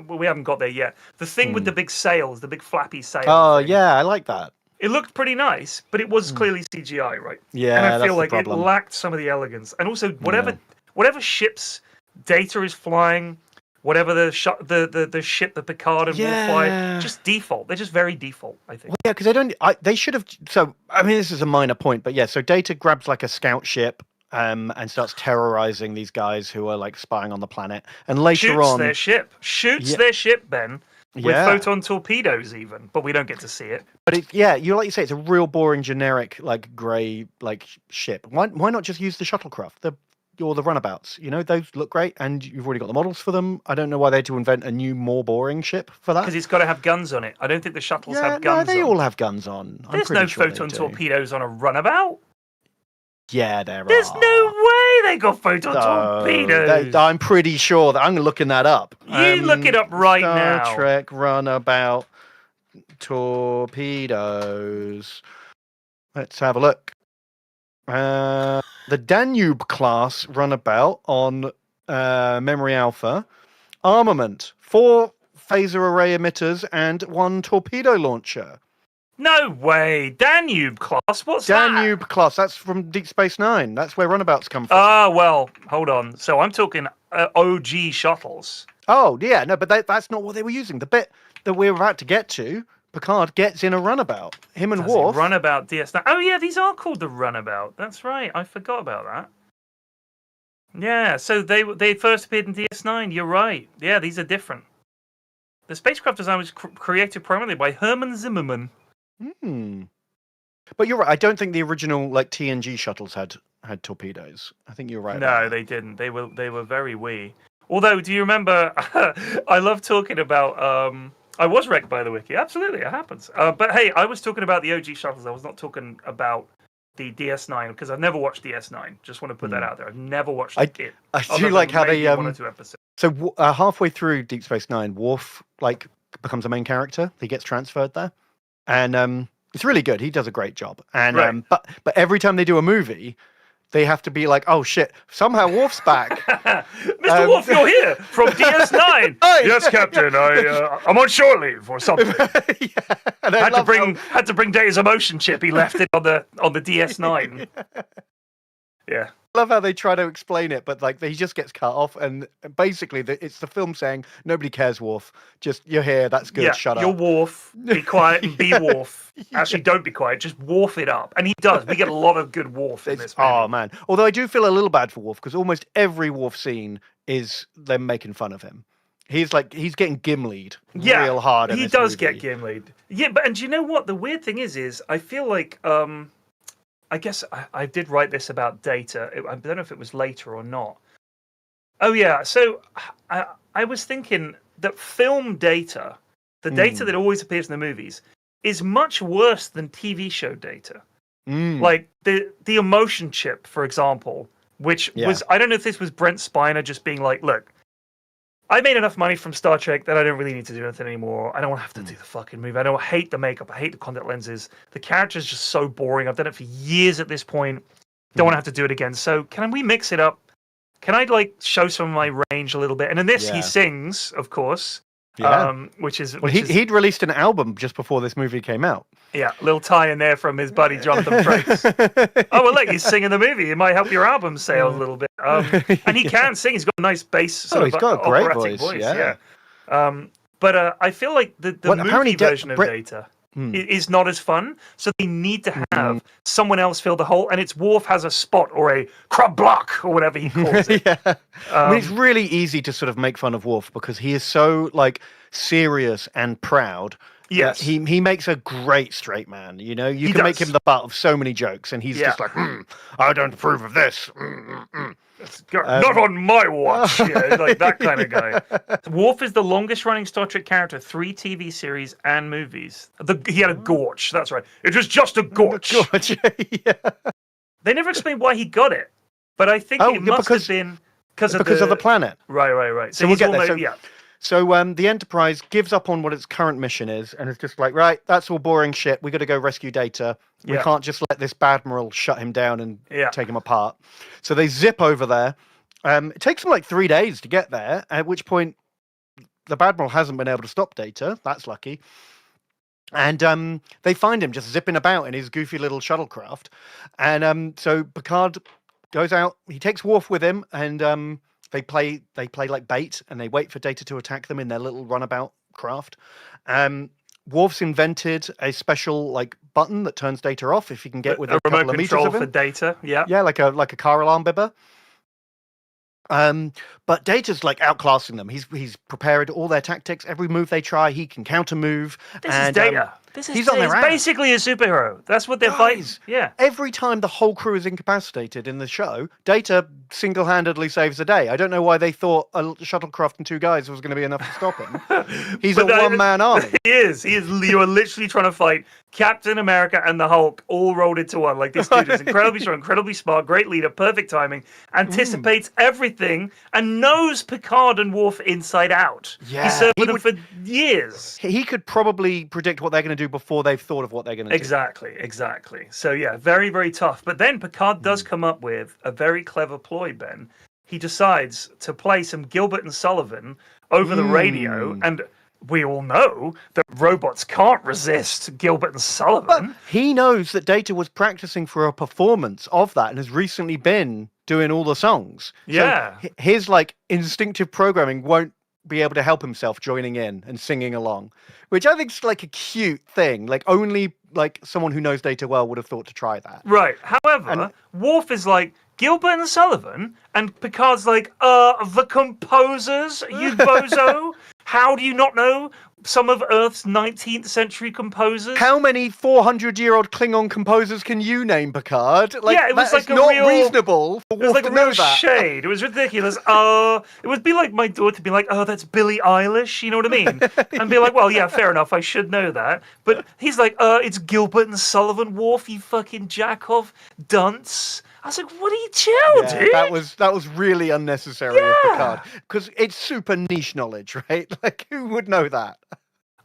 We haven't got there yet. The thing with the big sails, the big flappy sails. Oh, yeah, I like that. It looked pretty nice, but it was clearly CGI, right? Yeah, and I feel that's like the it problem. lacked some of the elegance. And also, whatever ship's Data is flying, whatever the ship that Picard and Worf fly, just default. They're just very default, I think. Well, yeah, because they should have. So, I mean, this is a minor point, but yeah. So, Data grabs like a scout ship. And starts terrorizing these guys who are like spying on the planet. And later on, shoots their ship, Ben, with photon torpedoes, even. But we don't get to see it. But you like you say, it's a real boring, generic, like grey, like ship. Why not just use the shuttlecraft, or the runabouts? Those look great, and you've already got the models for them. I don't know why they had to invent a new, more boring ship for that. Because it's got to have guns on it. I don't think the shuttles have guns. No, they all have guns on. There's no photon torpedoes on a runabout. Yeah, there are. There's no way they got photon torpedoes. I'm pretty sure that I'm looking that up. You look it up right now. Star Trek runabout torpedoes. Let's have a look. The Danube class runabout on Memory Alpha. Armament: 4 phaser array emitters and 1 torpedo launcher. No way. Danube class? What's Danube class. That's from Deep Space Nine. That's where runabouts come from. Well, hold on. So I'm talking OG shuttles. Oh, yeah. No, but that's not what they were using. The bit that we're about to get to, Picard gets in a runabout. Him and Worf. Runabout DS9. Oh, yeah, these are called the runabout. That's right. I forgot about that. Yeah, so they first appeared in DS9. You're right. Yeah, these are different. The spacecraft design was created primarily by Herman Zimmerman. But you're right. I don't think the original TNG shuttles had torpedoes. I think you're right. No, they didn't. They were very wee. Although, do you remember? I love talking about. I was wrecked by the wiki. Absolutely, it happens. But hey, I was talking about the OG shuttles. I was not talking about the DS9 because I've never watched DS9. Just want to put that out there. I've never watched it. I do like how they 1 or 2 episodes. So halfway through Deep Space Nine, Worf becomes a main character. He gets transferred there. And it's really good. He does a great job. And but every time they do a movie, they have to be like, oh shit, somehow Worf's back. Mr. Worf, you're here from DS9. Yes, Captain. I'm on shore leave or something. Had to bring Data's emotion chip. He left it on the DS9. Yeah. I love how they try to explain it, but he just gets cut off, and basically it's the film saying, nobody cares, Worf. Just, you're here, that's good, shut up. You're Worf, be quiet and be Worf. Actually, don't be quiet, just Worf it up. And he does. We get a lot of good Worf in this movie. Oh, man. Although I do feel a little bad for Worf, because almost every Worf scene is them making fun of him. He's getting Gimli'd real hard. He does get Gimli'd. Yeah, and do you know what? The weird thing is I feel like... I guess I did write this about Data. I don't know if it was later or not. Oh, yeah. So I was thinking that film Data, the Data that always appears in the movies, is much worse than TV show Data. Like the emotion chip, for example, which was, I don't know if this was Brent Spiner just being like, look, I made enough money from Star Trek that I don't really need to do anything anymore. I don't want to have to do the fucking movie. I hate the makeup. I hate the contact lenses. The character's just so boring. I've done it for years at this point. Don't want to have to do it again. So can we mix it up? Can I show some of my range a little bit? And in this, he sings, of course. Yeah. Which is he'd released an album just before this movie came out. Yeah, a little tie in there from his buddy Jonathan Frakes. Oh, well, look, he's singing the movie. It might help your album sales a little bit. And he can sing. He's got a nice bass. He's got a great voice. Yeah. But I feel like the movie version of Data is not as fun. So they need to have someone else fill the hole. And it's Worf has a spot or a crab block or whatever he calls it. I mean, it's really easy to sort of make fun of Worf because he is so serious and proud. Yes. He makes a great straight man. You know, you can make him the butt of so many jokes, and he's just like, I don't approve of this. Not on my watch. Yeah, like that kind of guy. Worf is the longest running Star Trek character, 3 TV series and movies. He had a gorge. That's right. It was just a gorge. They never explained why he got it, but I think it must have been because of the planet. Right. So we'll get there. So the Enterprise gives up on what its current mission is, and it's just like, right, that's all boring shit. We got to go rescue Data. We can't just let this Badmiral shut him down and take him apart. So they zip over there. It takes them like 3 days to get there, at which point the Badmiral hasn't been able to stop Data. That's lucky. And they find him just zipping about in his goofy little shuttlecraft. And so Picard goes out. He takes Worf with him, and they play like bait, and they wait for Data to attack them in their little runabout craft. Worf's invented a special like button that turns Data off if he can get within a couple of meters of him. For Data, yeah, like a car alarm bibber. But Data's like outclassing them. He's prepared all their tactics. Every move they try, he can counter move. This is Data. He's on their ass. Basically a superhero. That's what they're fighting. Yeah. Every time the whole crew is incapacitated in the show, Data single-handedly saves the day. I don't know why they thought a shuttlecraft and 2 guys was going to be enough to stop him. He's a one-man army. He is. You are literally trying to fight Captain America and the Hulk all rolled into one. Like, this dude is incredibly strong, incredibly smart, great leader, perfect timing, anticipates everything, and knows Picard and Worf inside out. Yeah. He's served with them for years. He could probably predict what they're going to do before they've thought of what they're going to do. Exactly. So, yeah, very, very tough. But then Picard does come up with a very clever ploy, Ben. He decides to play some Gilbert and Sullivan over the radio, and we all know that robots can't resist Gilbert and Sullivan. But he knows that Data was practicing for a performance of that and has recently been doing all the songs. Yeah. So his like instinctive programming won't be able to help himself joining in and singing along, which I think is like a cute thing. Like only like someone who knows Data well would have thought to try that. Right. However, Worf is like, Gilbert and Sullivan, and Picard's like, the composers, you bozo? How do you not know some of Earth's 19th century composers? How many 400-year-old Klingon composers can you name, Picard? Like, yeah, it was like not reasonable for Worf to know that. Shade. It was ridiculous. It would be like my daughter being like, oh, that's Billie Eilish, you know what I mean? And be like, well, yeah, fair enough, I should know that. But he's like, it's Gilbert and Sullivan, Worf, you fucking jack-off dunce. I was like, what are you dude? That was really unnecessary of Picard. Because it's super niche knowledge, right? Like, who would know that?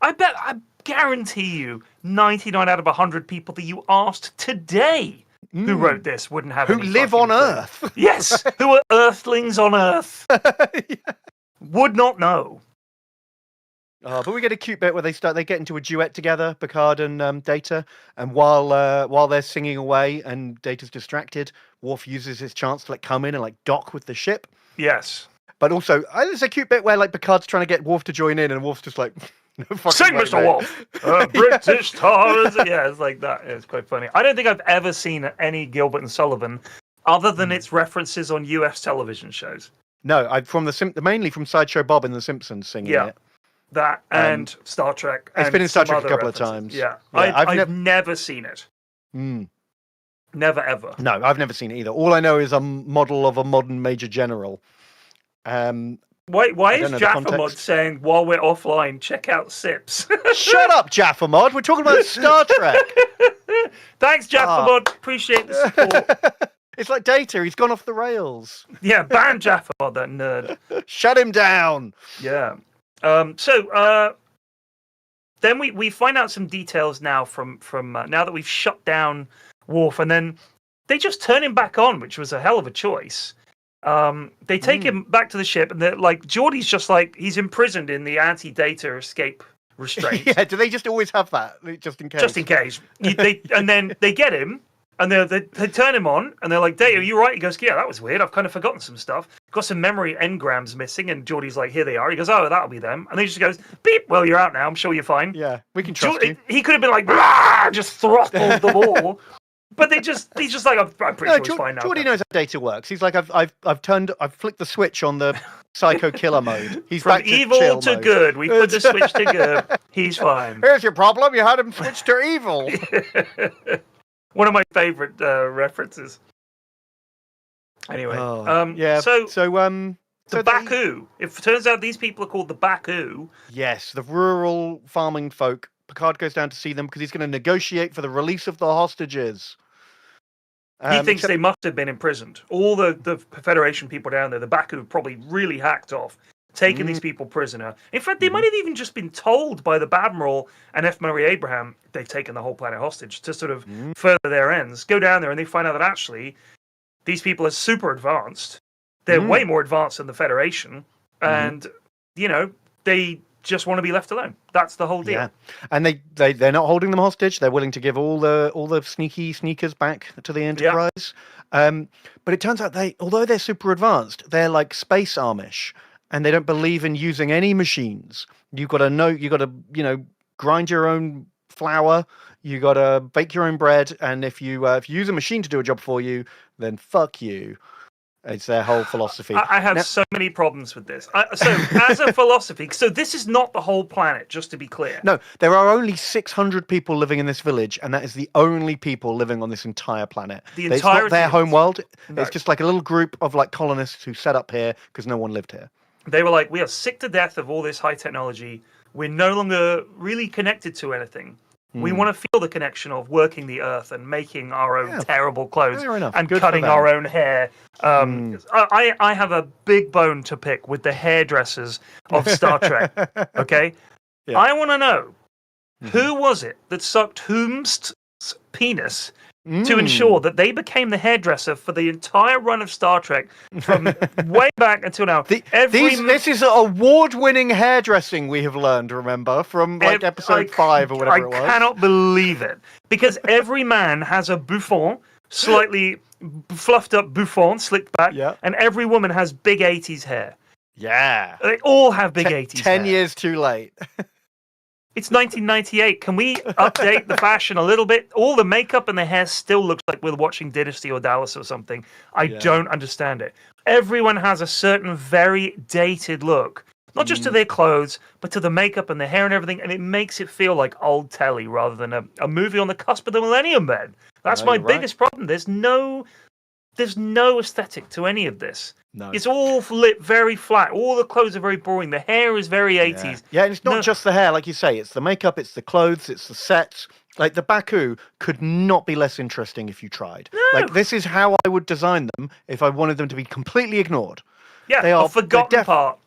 I guarantee you 99 out of 100 people that you asked today who wrote this wouldn't have who any live on Earth. Yes, who are Earthlings on Earth. Would not know. But we get a cute bit where they get into a duet together, Picard and Data, and while they're singing away and Data's distracted, Worf uses his chance to like come in and like dock with the ship. Yes. But also, there's a cute bit where like Picard's trying to get Worf to join in, and Worf's just like, no fucking sing, way, Mr. Worf. British stars. Yeah, it's like that. It's quite funny. I don't think I've ever seen any Gilbert and Sullivan, other than its references on US television shows. No, mainly from Sideshow Bob and The Simpsons singing it. That and Star Trek. It's been in Star Trek a couple of times. Yeah, I've never seen it. Never ever. No, I've never seen it either. All I know is a model of a modern Major General. Why is Jaffa Mod saying while we're offline, check out Sips? Shut up, Jaffa Mod. We're talking about Star Trek. Thanks, Jaffa Mod. Appreciate the support. It's like Data. He's gone off the rails. Yeah, ban Jaffa Mod, that nerd. Shut him down. Yeah. Then we find out some details now from now that we've shut down Worf, and then they just turn him back on, which was a hell of a choice. They take him back to the ship, and they're like, Geordie's just like, he's imprisoned in the anti-data escape restraint. Yeah, do they just always have that, just in case? Just in case. And then they get him, and they turn him on, and they're like, Data, are you right? He goes, yeah, that was weird. I've kind of forgotten some stuff. Got some memory engrams missing, and Geordie's like, here they are. He goes, oh, that'll be them. And he just goes, beep, well, you're out now. I'm sure you're fine. Yeah, we can trust you. He could have been like, blah, just throttled them all. But he's just like, I'm pretty sure it's fine now. Geordie knows how data works. He's like, I've flicked the switch on the psycho killer mode. He's From back to evil chill to mode. good. We put the switch to good. He's fine. Here's your problem. You had him switch to evil. One of my favorite references. Anyway, So Baku. It turns out these people are called the Baku. Yes, the rural farming folk. Picard goes down to see them because he's going to negotiate for the release of the hostages. He thinks they must have been imprisoned. All the Federation people down there, the Baku, have probably really hacked off, taken these people prisoner. In fact, they might have even just been told by the Admiral and F. Murray Abraham they've taken the whole planet hostage to sort of further their ends. Go down there and they find out that actually these people are super advanced. They're way more advanced than the Federation. And, they just want to be left alone. That's the whole deal. Yeah, and they're not holding them hostage. They're willing to give all the sneaky sneakers back to the Enterprise. But it turns out although they're super advanced, they're like space Amish, and they don't believe in using any machines. You got to grind your own flour. You got to bake your own bread, and if you use a machine to do a job for you, then fuck you. It's their whole philosophy. I have so many problems with this. So, as a philosophy, so this is not the whole planet, just to be clear. No, there are only 600 people living in this village, and that is the only people living on this entire planet. It's not their home world. No. It's just like a little group of like colonists who set up here because no one lived here. They were like, we are sick to death of all this high technology. We're no longer really connected to anything. We want to feel the connection of working the earth and making our own terrible clothes and cutting our own hair. I have a big bone to pick with the hairdressers of Star Trek. Okay? Yeah. I want to know, who was it that sucked whom's penis to ensure that they became the hairdresser for the entire run of Star Trek from way back until now? This is award-winning hairdressing, we have learned, remember, from episode 5 or whatever it was. I cannot believe it. Because every man has a bouffant, slightly fluffed up bouffant, slicked back, and every woman has big 80s hair. Yeah. They all have big 80s 10 hair. years too late. It's 1998. Can we update the fashion a little bit? All the makeup and the hair still looks like we're watching Dynasty or Dallas or something. I don't understand it. Everyone has a certain very dated look. Not just to their clothes, but to the makeup and the hair and everything. And it makes it feel like old telly rather than a movie on the cusp of the millennium, Ben. That's my biggest problem. There's no aesthetic to any of this. No. It's all lit very flat. All the clothes are very boring. The hair is very 80s. Yeah, and it's not just the hair, like you say. It's the makeup, it's the clothes, it's the sets. Like, the Baku could not be less interesting if you tried. No. Like, this is how I would design them if I wanted them to be completely ignored. Yeah, they are a forgotten part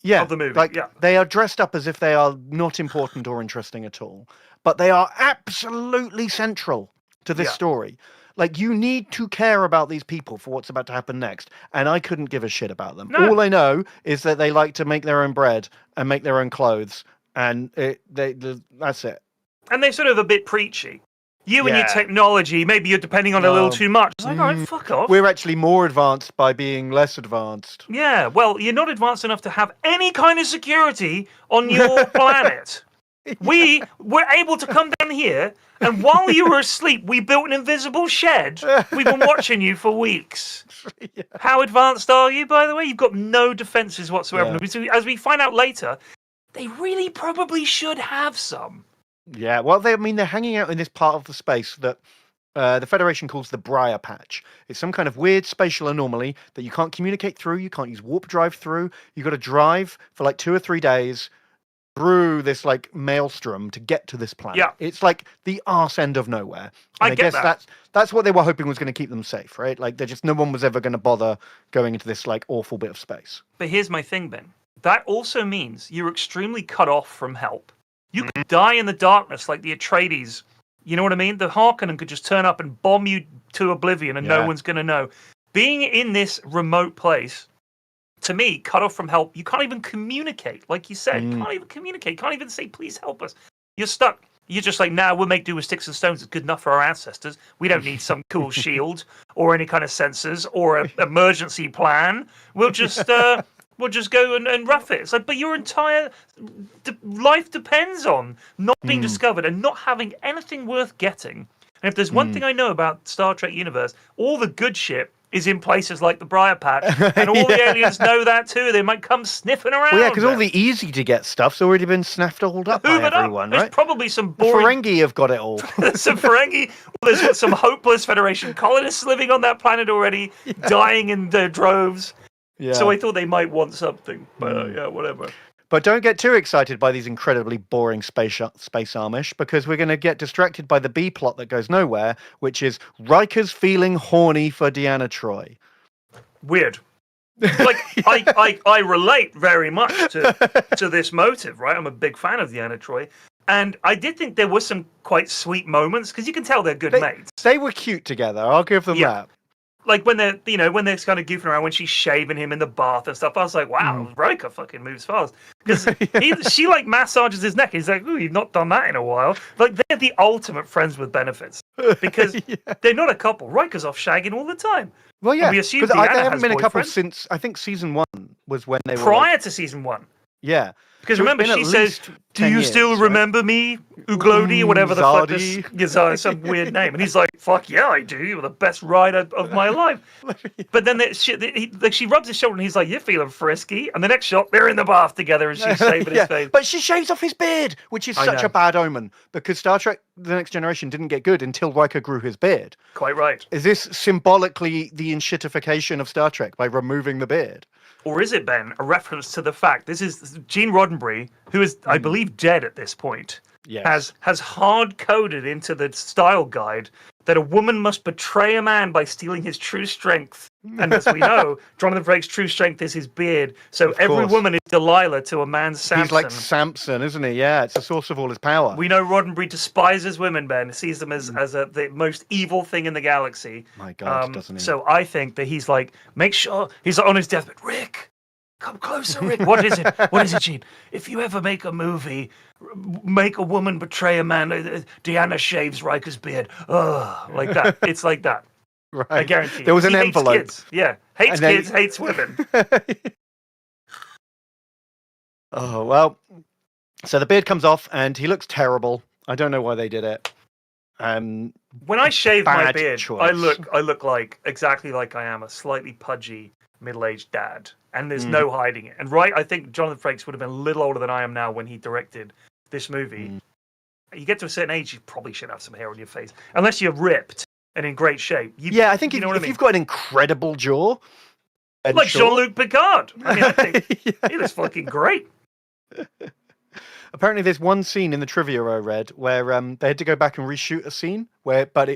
of the movie. Like, they are dressed up as if they are not important or interesting at all. But they are absolutely central to this story. Like, you need to care about these people for what's about to happen next. And I couldn't give a shit about them. No. All I know is that they like to make their own bread and make their own clothes. And that's it. And they're sort of a bit preachy. You and your technology, maybe you're depending on a little too much. It's like, all right, fuck off. We're actually more advanced by being less advanced. Yeah, well, you're not advanced enough to have any kind of security on your planet. We were able to come down here, and while you were asleep, we built an invisible shed. We've been watching you for weeks. How advanced are you, by the way? You've got no defenses whatsoever. Yeah. As we find out later, they really probably should have some. Yeah, well, they're hanging out in this part of the space that the Federation calls the Briar Patch. It's some kind of weird spatial anomaly that you can't communicate through, you can't use warp drive through. You've got to drive for like 2 or 3 days through this like maelstrom to get to this planet. Yeah. It's like the arse end of nowhere. And I guess that's what they were hoping was going to keep them safe, right? Like no one was ever going to bother going into this like awful bit of space. But here's my thing, Ben. That also means you're extremely cut off from help. You could die in the darkness like the Atreides. You know what I mean? The Harkonnen could just turn up and bomb you to oblivion and no one's going to know. Being in this remote place, to me, cut off from help, you can't even communicate. Like you said, you can't even communicate. Can't even say, please help us. You're stuck. You're just like, we'll make do with sticks and stones. It's good enough for our ancestors. We don't need some cool shield or any kind of sensors or an emergency plan. We'll just go and rough it. It's like, but your entire life depends on not being discovered and not having anything worth getting And if there's one thing I know about Star Trek universe, all the good shit is in places like the Briar Patch, and all the aliens know that too. They might come sniffing around. Well, yeah, because all the easy to get stuff's already been snaffled up by everyone, right? There's probably some boring... Ferengi have got it all. Some Ferengi. Well, there's some hopeless Federation colonists living on that planet already, dying in their droves. Yeah. So I thought they might want something, but yeah, whatever. But don't get too excited by these incredibly boring space Amish, because we're going to get distracted by the B plot that goes nowhere, which is Riker's feeling horny for Deanna Troi. Weird. Like, I relate very much to this motive, right? I'm a big fan of Deanna Troi. And I did think there were some quite sweet moments, because you can tell they're good mates. They were cute together, I'll give them that. Like when they're kind of goofing around, when she's shaving him in the bath and stuff, I was like, wow, Riker fucking moves fast. Because she like massages his neck. He's like, ooh, you've not done that in a while. Like they're the ultimate friends with benefits. Because they're not a couple. Riker's off shagging all the time. Well, yeah, we assume because Deanna they haven't has been a couple boyfriends. since, I think season 1 was when they were... Prior to season 1. Yeah. Because So it's remember, been she at says, least do 10 you years, still right? remember me, Uglodi, or whatever the fuck this Zardi. is, some weird name. And he's like, fuck yeah, I do. You were the best ride of my life. But then she rubs his shoulder and he's like, you're feeling frisky. And the next shot, they're in the bath together and she's shaving his face. But she shaves off his beard, which is such know. a bad omen, because Star Trek The Next Generation didn't get good until Riker grew his beard. Quite right. Is this symbolically the enshittification of Star Trek by removing the beard? Or is it, Ben, a reference to the fact this is Gene Roddenberry, who is, I believe, dead at this point, has hard-coded into the style guide that a woman must betray a man by stealing his true strength. And as we know, Jonathan Frakes' true strength is his beard. So every woman is Delilah to a man's Samson. He's like Samson, isn't he? Yeah, it's the source of all his power. We know Roddenberry despises women, Ben. Sees them as the most evil thing in the galaxy. My God, doesn't he? So I think that he's like, make sure, he's on his deathbed, Rick, come closer, Rick. What is it? What is it, Gene? If you ever make a movie, make a woman betray a man, Deanna shaves Riker's beard. Ugh, like that. It's like that. Right. I guarantee. There was an He hates envelope. kids. Yeah, hates kids, hates women. Oh, well. So the beard comes off and he looks terrible. I don't know why they did it. When I shave my bad beard, choice. I look like exactly like I am, a slightly pudgy middle-aged dad, and there's no hiding it. And I think Jonathan Frakes would have been a little older than I am now when he directed this movie. You get to a certain age, you probably should have some hair on your face, unless you're ripped and in great shape. I think if you've got an incredible jaw, like Jean-Luc Picard. I mean, I think he looks fucking great. Apparently, there's one scene in the trivia I read where they had to go back and reshoot a scene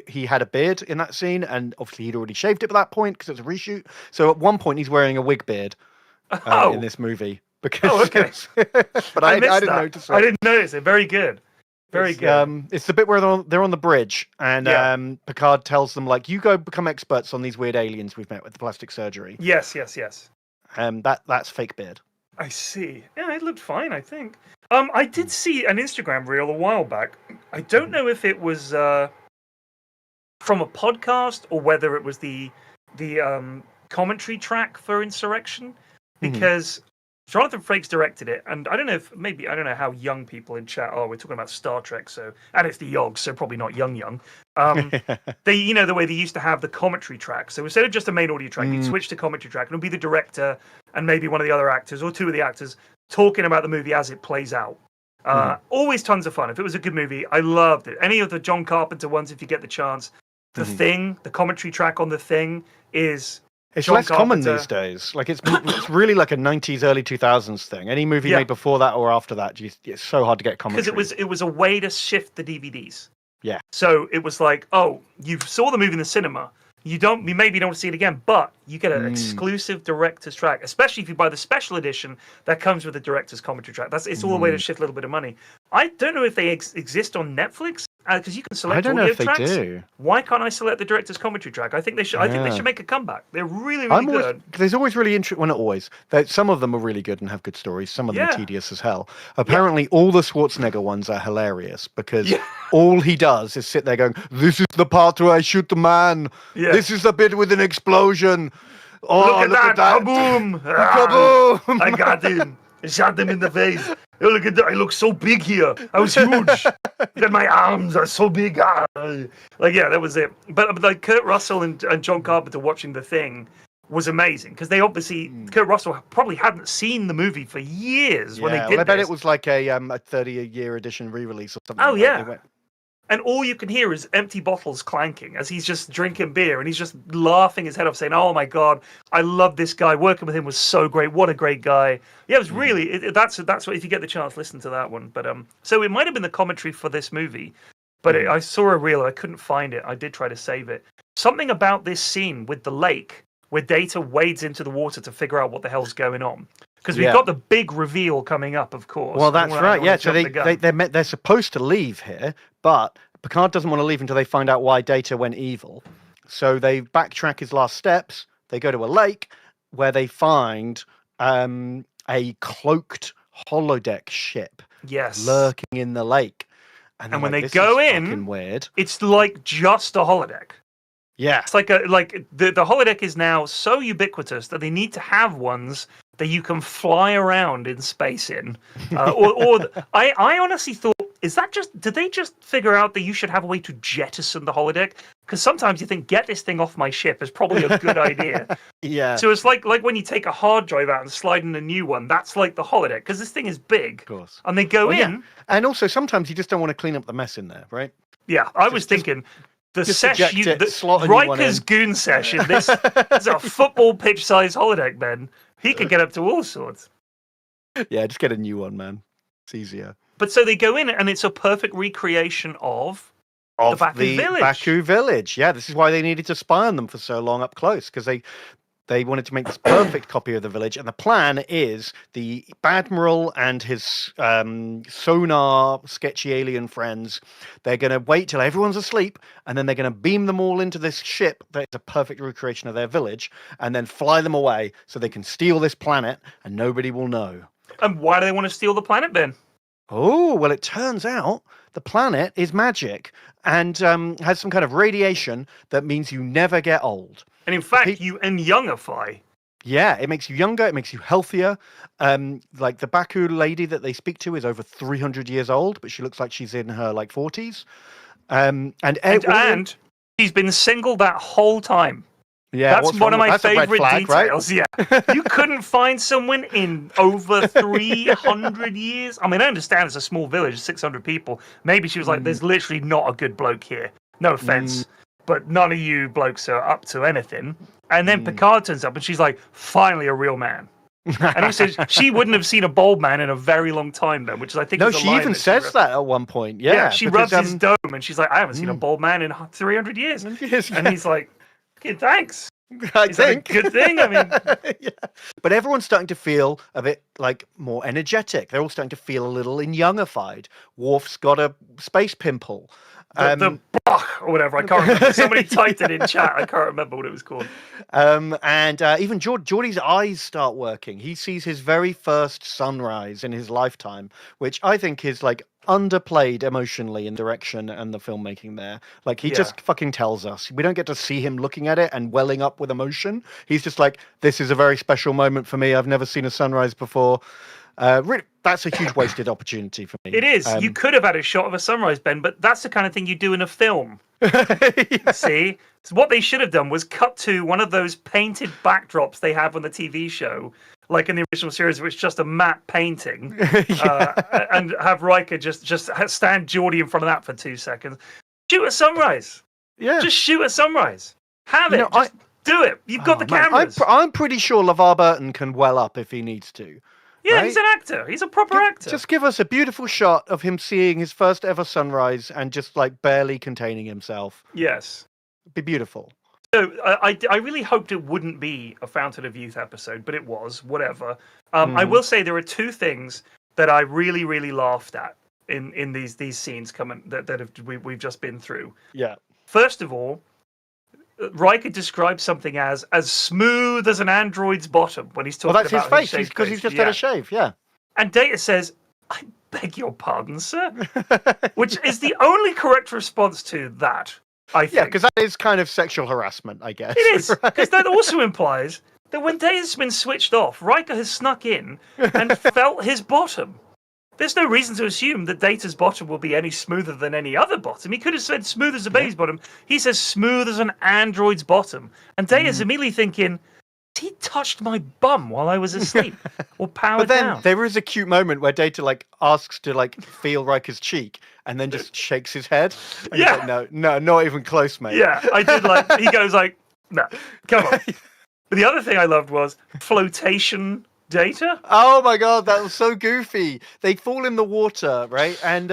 he had a beard in that scene, and obviously he'd already shaved it by that point because it was a reshoot. So at one point, he's wearing a wig beard in this movie. Because, okay. But I didn't notice it. I didn't notice it. Very good. Very good. It's the bit where they're on the bridge, and Picard tells them, like, you go become experts on these weird aliens we've met with the plastic surgery. Yes. That's fake beard. I see. Yeah, it looked fine, I think. I did see an Instagram reel a while back. I don't know if it was from a podcast or whether it was the commentary track for Insurrection, because Jonathan Frakes directed it, and I don't know how young people in chat are. We're talking about Star Trek, and it's the Yogs, so probably not young. They, the way they used to have the commentary track. So instead of just a main audio track, you'd switch to commentary track, and it'll be the director and maybe one of the other actors or two of the actors talking about the movie as it plays out. Always tons of fun. If it was a good movie, I loved it. Any of the John Carpenter ones, if you get the chance. The Thing, the commentary track on The Thing is... It's John less common Carpenter. these days. Like it's really like a 90s, early 2000s thing. Any movie made before that or after that, it's so hard to get commentary. Because it was a way to shift the DVDs. Yeah. So it was like, oh, you saw the movie in the cinema. You maybe don't see it again, but you get an exclusive director's track, especially if you buy the special edition that comes with the director's commentary track. It's all a way to shift a little bit of money. I don't know if they exist on Netflix because you can select audio tracks. I don't know if they do. Why can't I select the director's commentary track? I think they should. I think they should make a comeback. They're really good. There's always really interesting. Well, not always. Some of them are really good and have good stories. Some of them are tedious as hell. Apparently, all the Schwarzenegger ones are hilarious because all he does is sit there going, "This is the part where I shoot the man. This is the bit with an explosion. Oh, look at that. Kaboom! Kaboom! I got him. I shot him in the face. Oh, look at that! I look so big here. I was huge. Look at my arms are so big. Like, yeah, that was it. But like Kurt Russell and John Carpenter watching The Thing was amazing because they obviously Kurt Russell probably hadn't seen the movie for years when they did I bet this. it was like a 30-year edition re-release or something. Oh like yeah. that. And all you can hear is empty bottles clanking as he's just drinking beer and he's just laughing his head off saying, oh my God, I love this guy. Working with him was so great. What a great guy. Yeah, it was really, that's what, if you get the chance, listen to that one. But so it might have been the commentary for this movie, but I saw a reel. I couldn't find it. I did try to save it. Something about this scene with the lake where Data wades into the water to figure out what the hell's going on. Because we've got the big reveal coming up, of course. Well, that's right. Yeah, so they're supposed to leave here, but Picard doesn't want to leave until they find out why Data went evil. So they backtrack his last steps. They go to a lake where they find a cloaked holodeck ship lurking in the lake. And when they go in, weird. It's like just a holodeck. Yeah. It's like the holodeck is now so ubiquitous that they need to have ones that you can fly around in space in. I honestly thought, did they just figure out that you should have a way to jettison the holodeck? Because sometimes you think, get this thing off my ship is probably a good idea. Yeah. So it's like when you take a hard drive out and slide in a new one, that's like the holodeck, because this thing is big. Of course. And they go in. Yeah. And also, sometimes you just don't want to clean up the mess in there, right? Yeah, I was thinking... slot Riker's goon session. This is a football pitch-sized holodeck, Ben. He could get up to all sorts. Yeah, just get a new one, man. It's easier. But so they go in, and it's a perfect recreation of the Baku village. Baku village. Yeah, this is why they needed to spy on them for so long up close, because they wanted to make this perfect copy of the village. And the plan is the Admiral and his sonar sketchy alien friends, they're going to wait till everyone's asleep, and then they're going to beam them all into this ship that is a perfect recreation of their village, and then fly them away so they can steal this planet and nobody will know. And why do they want to steal the planet, Ben? Oh, well, it turns out the planet is magic and has some kind of radiation that means you never get old. And in fact, you youngify. Yeah, it makes you younger, it makes you healthier. Like the Baku lady that they speak to is over 300 years old, but she looks like she's in her 40s. And she's been single that whole time. Yeah, that's one of my favorite details. Right? Yeah, you couldn't find someone in over 300 years. I mean, I understand it's a small village, 600 people. Maybe she was like, "There's literally not a good bloke here." No offense, but none of you blokes are up to anything. And then Picard turns up, and she's like, "Finally, a real man." And he says she wouldn't have seen a bald man in a very long time, then, which I think is a she line even that says that at one point. Yeah, she rubs his dome, and she's like, "I haven't seen a bald man in 300 years." And he's like, "Okay, thanks." I think good thing. I mean, yeah. But everyone's starting to feel a bit more energetic. They're all starting to feel a little youngified. Worf's got a space pimple. The or whatever. I can't remember. Somebody typed it in chat. I can't remember what it was called. And even Geordie's eyes start working. He sees his very first sunrise in his lifetime, which I think is underplayed emotionally in direction and the filmmaking there. He just fucking tells us. We don't get to see him looking at it and welling up with emotion. He's just like, this is a very special moment for me. I've never seen a sunrise before. Really, that's a huge wasted opportunity for me. It is. You could have had a shot of a sunrise, Ben, but that's the kind of thing you do in a film. See? So what they should have done was cut to one of those painted backdrops they have on the TV show, like in the original series, which is just a matte painting, and have Riker just stand Geordie in front of that for 2 seconds. Shoot a sunrise. Yeah. Just shoot a sunrise. Have it. Just do it. You've got the cameras. I'm pretty sure LeVar Burton can well up if he needs to. Yeah, right? He's an actor. He's a proper actor. Just give us a beautiful shot of him seeing his first ever sunrise and just barely containing himself. Yes. It'd be beautiful. So I really hoped it wouldn't be a Fountain of Youth episode, but it was. Whatever. I will say there are two things that I really, really laughed at in these scenes we've just been through. Yeah. First of all, Riker describes something as smooth as an android's bottom when he's talking about his face. Because he's just had a shave, yeah. And Data says, "I beg your pardon, sir," which is the only correct response to that, I think. Yeah, because that is kind of sexual harassment, I guess. It is, because that also implies that when Data's been switched off, Riker has snuck in and felt his bottom. There's no reason to assume that Data's bottom will be any smoother than any other bottom. He could have said smooth as a baby's bottom. He says smooth as an android's bottom. And Data's immediately thinking, he touched my bum while I was asleep or powered But then down. there is a cute moment where Data like asks to like feel Riker's cheek and then just shakes his head. And he's like, no, not even close, mate. Yeah, I did like, he goes like, no, come on. But the other thing I loved was flotation Data. Oh my god, that was so goofy. They fall in the water, right? And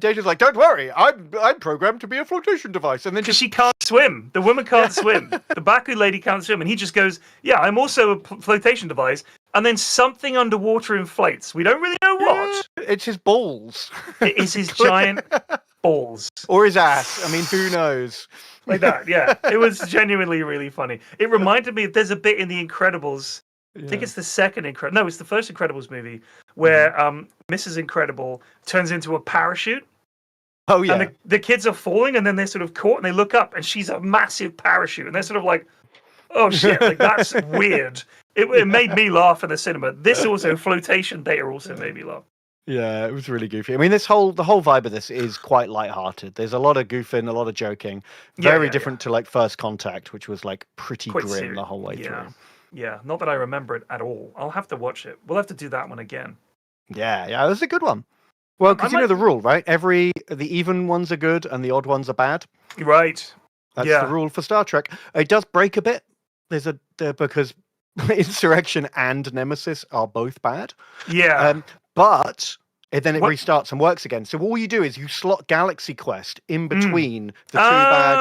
Data's like, "Don't worry, I'm programmed to be a flotation device." And then because she can't swim, the woman can't swim, the Baku lady can't swim, and he just goes, "Yeah, I'm also a flotation device." And then something underwater inflates. We don't really know what. It's his balls. It is his giant balls, or his ass. I mean, who knows? Like that. Yeah, it was genuinely really funny. It reminded me. There's a bit in The Incredibles. I think it's the second No, it's the first Incredibles movie where Mrs. Incredible turns into a parachute. Oh yeah. And the kids are falling, and then they're sort of caught, and they look up, and she's a massive parachute, and they're sort of like, "Oh shit!" Like that's weird. It made me laugh in the cinema. This also flotation Data also made me laugh. Yeah, it was really goofy. I mean, the whole vibe of this is quite lighthearted. There's a lot of goofing, a lot of joking. Very different to like First Contact, which was like pretty Quite grim serious. the whole way through. Yeah, not that I remember it at all. I'll have to watch it. We'll have to do that one again. Yeah, it was a good one. Well, because you know the rule, right? The even ones are good and the odd ones are bad. Right. That's the rule for Star Trek. It does break a bit. Because Insurrection and Nemesis are both bad. Yeah. But then it restarts and works again. So all you do is you slot Galaxy Quest in between the two bad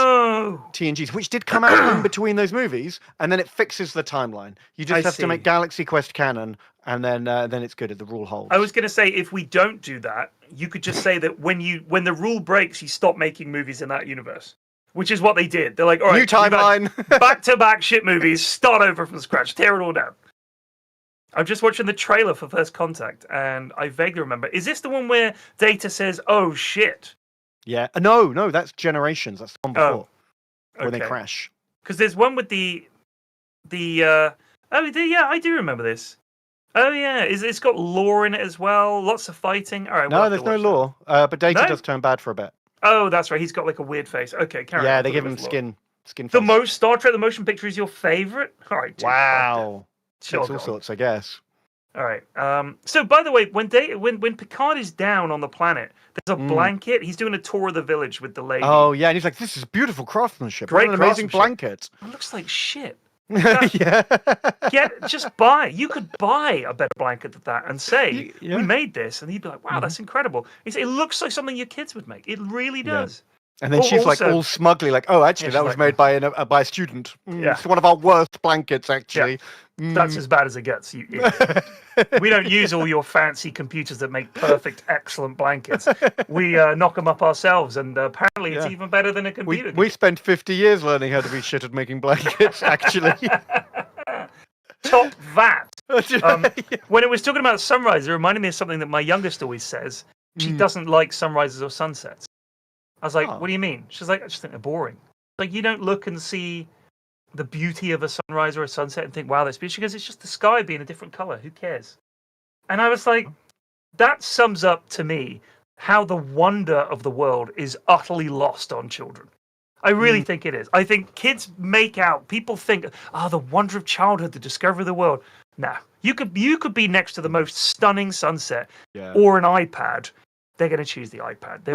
TNGs, which did come out in between those movies, and then it fixes the timeline. You just have to make Galaxy Quest canon, and then it's good. The rule holds. I was going to say, if we don't do that, you could just say that when the rule breaks, you stop making movies in that universe. Which is what they did. They're like, all right, new timeline, back-to-back shit movies, start over from scratch, tear it all down. I'm just watching the trailer for First Contact, and I vaguely remember. Is this the one where Data says, "Oh shit"? Yeah. No, that's Generations. That's the one before when they crash. Because there's one with I do remember this. Oh yeah, it's got lore in it as well. Lots of fighting. All right. No, there's no lore. But Data does turn bad for a bit. Oh, that's right. He's got like a weird face. Okay, carry on. Yeah, they give him skin. The most Star Trek the motion picture is your favorite? All right. Dude, wow. Sure, all sorts, I guess. All right. So, by the way, when Picard is down on the planet, there's a blanket. He's doing a tour of the village with the lady. Oh yeah, and he's like, "This is beautiful craftsmanship. Great, what an amazing blanket." It looks like shit. Yeah. You could buy a better blanket than that and say, "We made this," and he'd be like, "Wow, that's incredible." He said, "It looks like something your kids would make. It really does." And then she's like all smugly like, "Oh, actually, that was made by a student. It's one of our worst blankets, actually." Yeah. That's as bad as it gets, you idiot. We don't use all your fancy computers that make perfect, excellent blankets. We knock them up ourselves, and apparently it's even better than a computer. We spent 50 years learning how to be shit at making blankets, actually. Top that. When it was talking about sunrise, it reminded me of something that my youngest always says. She doesn't like sunrises or sunsets. I was like, "What do you mean?" She's like, "I just think they're boring. Like, you don't look and see the beauty of a sunrise or a sunset and think, wow, that's beautiful." She goes, "It's just the sky being a different color. Who cares?" And I was like, that sums up to me how the wonder of the world is utterly lost on children. I really think it is. I think kids people think, the wonder of childhood, the discovery of the world. Nah, you could be next to the most stunning sunset or an iPad. They're going to choose the iPad.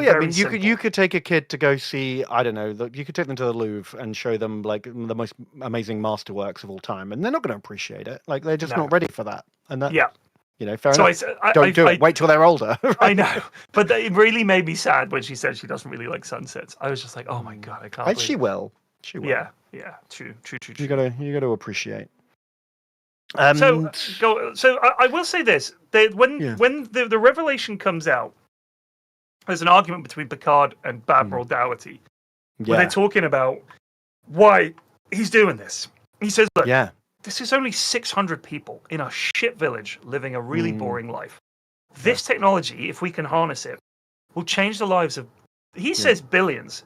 You could take a kid to go see, I don't know, you could take them to the Louvre and show them like the most amazing masterworks of all time, and they're not going to appreciate it. Like they're just not ready for that. And that, fair enough. Don't do it. Wait till they're older. I know, but it really made me sad when she said she doesn't really like sunsets. I was just like, oh my god, I can't. And she will. Yeah, true. You gotta appreciate. So I will say this: when the revelation comes out. There's an argument between Picard and Admiral Dougherty where they're talking about why he's doing this. He says, look, this is only 600 people in a shit village living a really boring life. This technology, if we can harness it, will change the lives of, he says billions.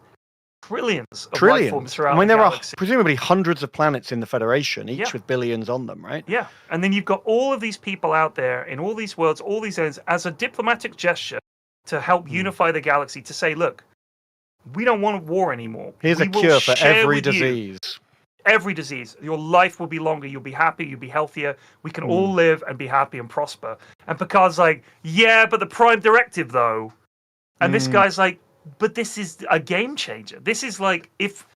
trillions of life forms throughout I mean, the there galaxy. are presumably hundreds of planets in the Federation, each Yeah. with billions on them, right? Yeah, and then you've got all of these people out there in all these worlds, all these zones, as a diplomatic gesture to help unify the galaxy, to say, look, we don't want war anymore. Here's We a will cure for share every with you disease. every disease. Your life will be longer. You'll be happy. You'll be healthier. We can all live and be happy and prosper. And Picard's like, yeah, but the Prime Directive, though. And this guy's like, but this is a game changer. This is like if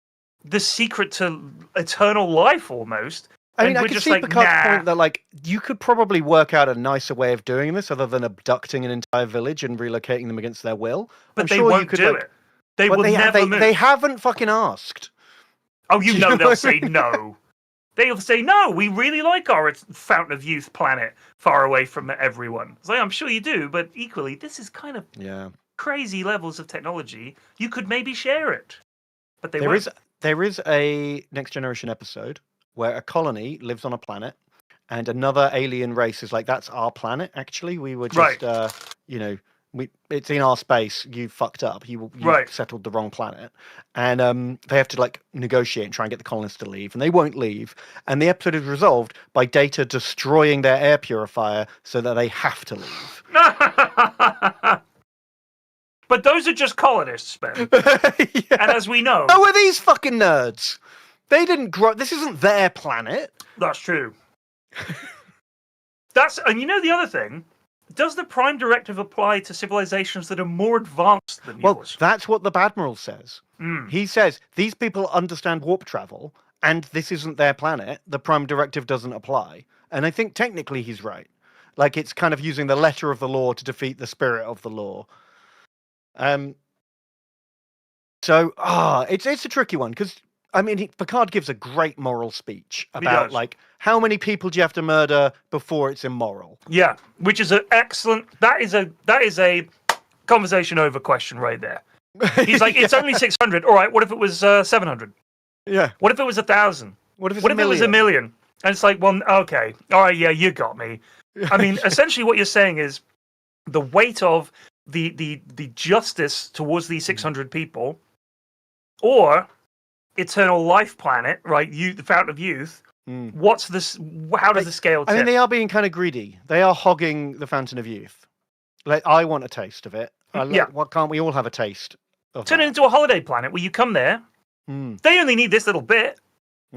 the secret to eternal life almost. I mean, and I we're can just see like, Picard's nah. point that, like, you could probably work out a nicer way of doing this other than abducting an entire village and relocating them against their will. But I'm they sure won't you could, do like, it. They but will never move. They haven't fucking asked. Oh, you know they'll say no. They'll say, no, we really like our Fountain of Youth planet far away from everyone. It's like, I'm sure you do, but equally, this is kind of crazy levels of technology. You could maybe share it. But There is a Next Generation episode where a colony lives on a planet and another alien race is like, that's our planet, actually. We were just, it's in our space. You fucked up. You settled the wrong planet. And they have to, like, negotiate and try and get the colonists to leave. And they won't leave. And the episode is resolved by Data destroying their air purifier so that they have to leave. But those are just colonists, Ben. And as we know... Oh, are these fucking nerds? They didn't grow... This isn't their planet. That's true. And you know the other thing? Does the Prime Directive apply to civilizations that are more advanced than yours? Well, that's what the Badmiral says. He says, these people understand warp travel, and this isn't their planet. The Prime Directive doesn't apply. And I think technically he's right. Like, it's kind of using the letter of the law to defeat the spirit of the law. It's a tricky one, because, I mean, Picard gives a great moral speech about, like, how many people do you have to murder before it's immoral? Yeah, which is an excellent... That is a conversation over question right there. He's like, it's only 600. All right, what if it was 700? Yeah. What if it was 1,000? What if it was a million? And it's like, well, okay. All right, yeah, you got me. I mean, essentially what you're saying is the weight of the justice towards these 600 people, or eternal life planet, right? The Fountain of Youth. What's this? How does the scale tip? I mean, they are being kind of greedy. They are hogging the Fountain of Youth. Like, I want a taste of it. Why can't we all have a taste of Turn it into a holiday planet where you come there. They only need this little bit.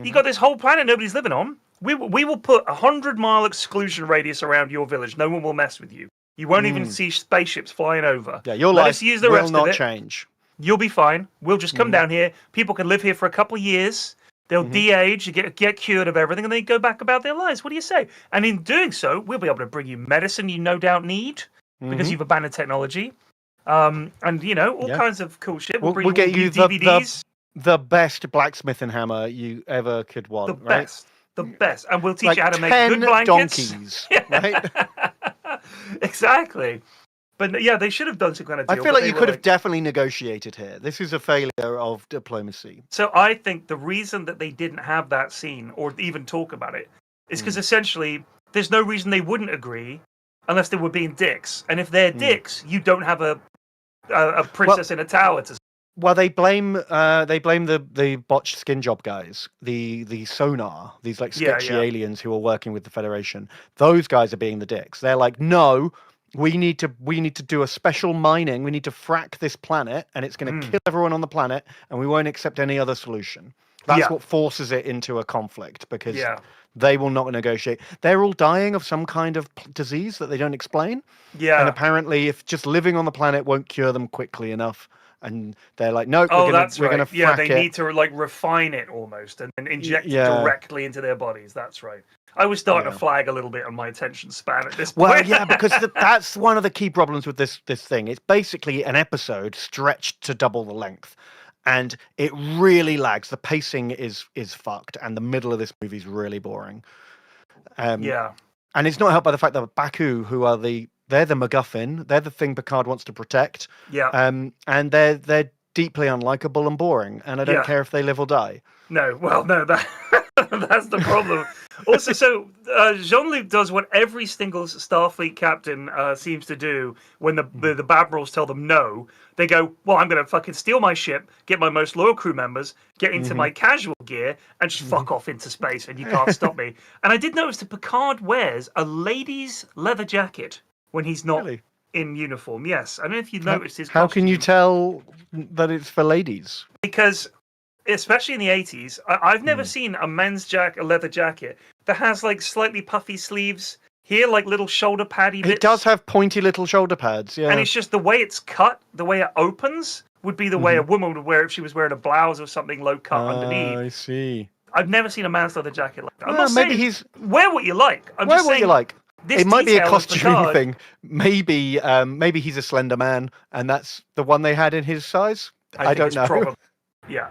You got this whole planet nobody's living on. We will put 100-mile exclusion radius around your village. No one will mess with you. You won't even see spaceships flying over. Yeah, your life will not change. You'll be fine. We'll just come down here. People can live here for a couple of years. They'll de-age, get cured of everything, and they go back about their lives. What do you say? And in doing so, we'll be able to bring you medicine you no doubt need because you've abandoned technology. And, all kinds of cool shit. We'll get you DVDs. The best blacksmithing hammer you ever could want. The best. And we'll teach you how to make 10 good blankets. donkeys, right? Exactly. But yeah, they should have done some kind of deal. I feel like you could have definitely negotiated here. This is a failure of diplomacy. So I think the reason that they didn't have that scene or even talk about it is because essentially there's no reason they wouldn't agree unless they were being dicks. And if they're dicks, you don't have a princess in a tower to... Well, they blame the botched skin job guys, the sonar, these like sketchy aliens who are working with the Federation. Those guys are being the dicks. They're like, no, we need to do a special mining. We need to frack this planet, and it's going to kill everyone on the planet, and we won't accept any other solution. That's what forces it into a conflict because they will not negotiate. They're all dying of some kind of disease that they don't explain. Yeah, and apparently, if just living on the planet won't cure them quickly enough. And they're like, no, we're going to frack they need to like refine it almost and inject it directly into their bodies. That's right. I was starting to flag a little bit on my attention span at this point. Well, yeah, because that's one of the key problems with this thing. It's basically an episode stretched to double the length, and it really lags. The pacing is fucked, and the middle of this movie is really boring. And it's not helped by the fact that Baku, who are they're the MacGuffin. They're the thing Picard wants to protect. Yeah. And they're deeply unlikable and boring. And I don't care if they live or die. No, well, no, that's the problem. Also, so Jean-Luc does what every single Starfleet captain seems to do when the admirals tell them no. They go, well, I'm going to fucking steal my ship, get my most loyal crew members, get into my casual gear, and just fuck off into space, and you can't stop me. And I did notice that Picard wears a lady's leather jacket when he's not in uniform. Yes, I don't know if you noticed his How can you tell that it's for ladies? Because, especially in the 80s, I've never seen a men's a leather jacket that has like slightly puffy sleeves here, like little shoulder paddy bits. It does have pointy little shoulder pads, yeah. And it's just the way it's cut, the way it opens, would be the way a woman would wear it if she was wearing a blouse or something low cut underneath. I see. I've never seen a man's leather jacket like that. I'm Well, not maybe saying he's wear what you like. I'm wear just what saying you like. this It might be a detail of costuming Picard- thing. Maybe he's a slender man, and that's the one they had in his size. I think don't it's know. yeah,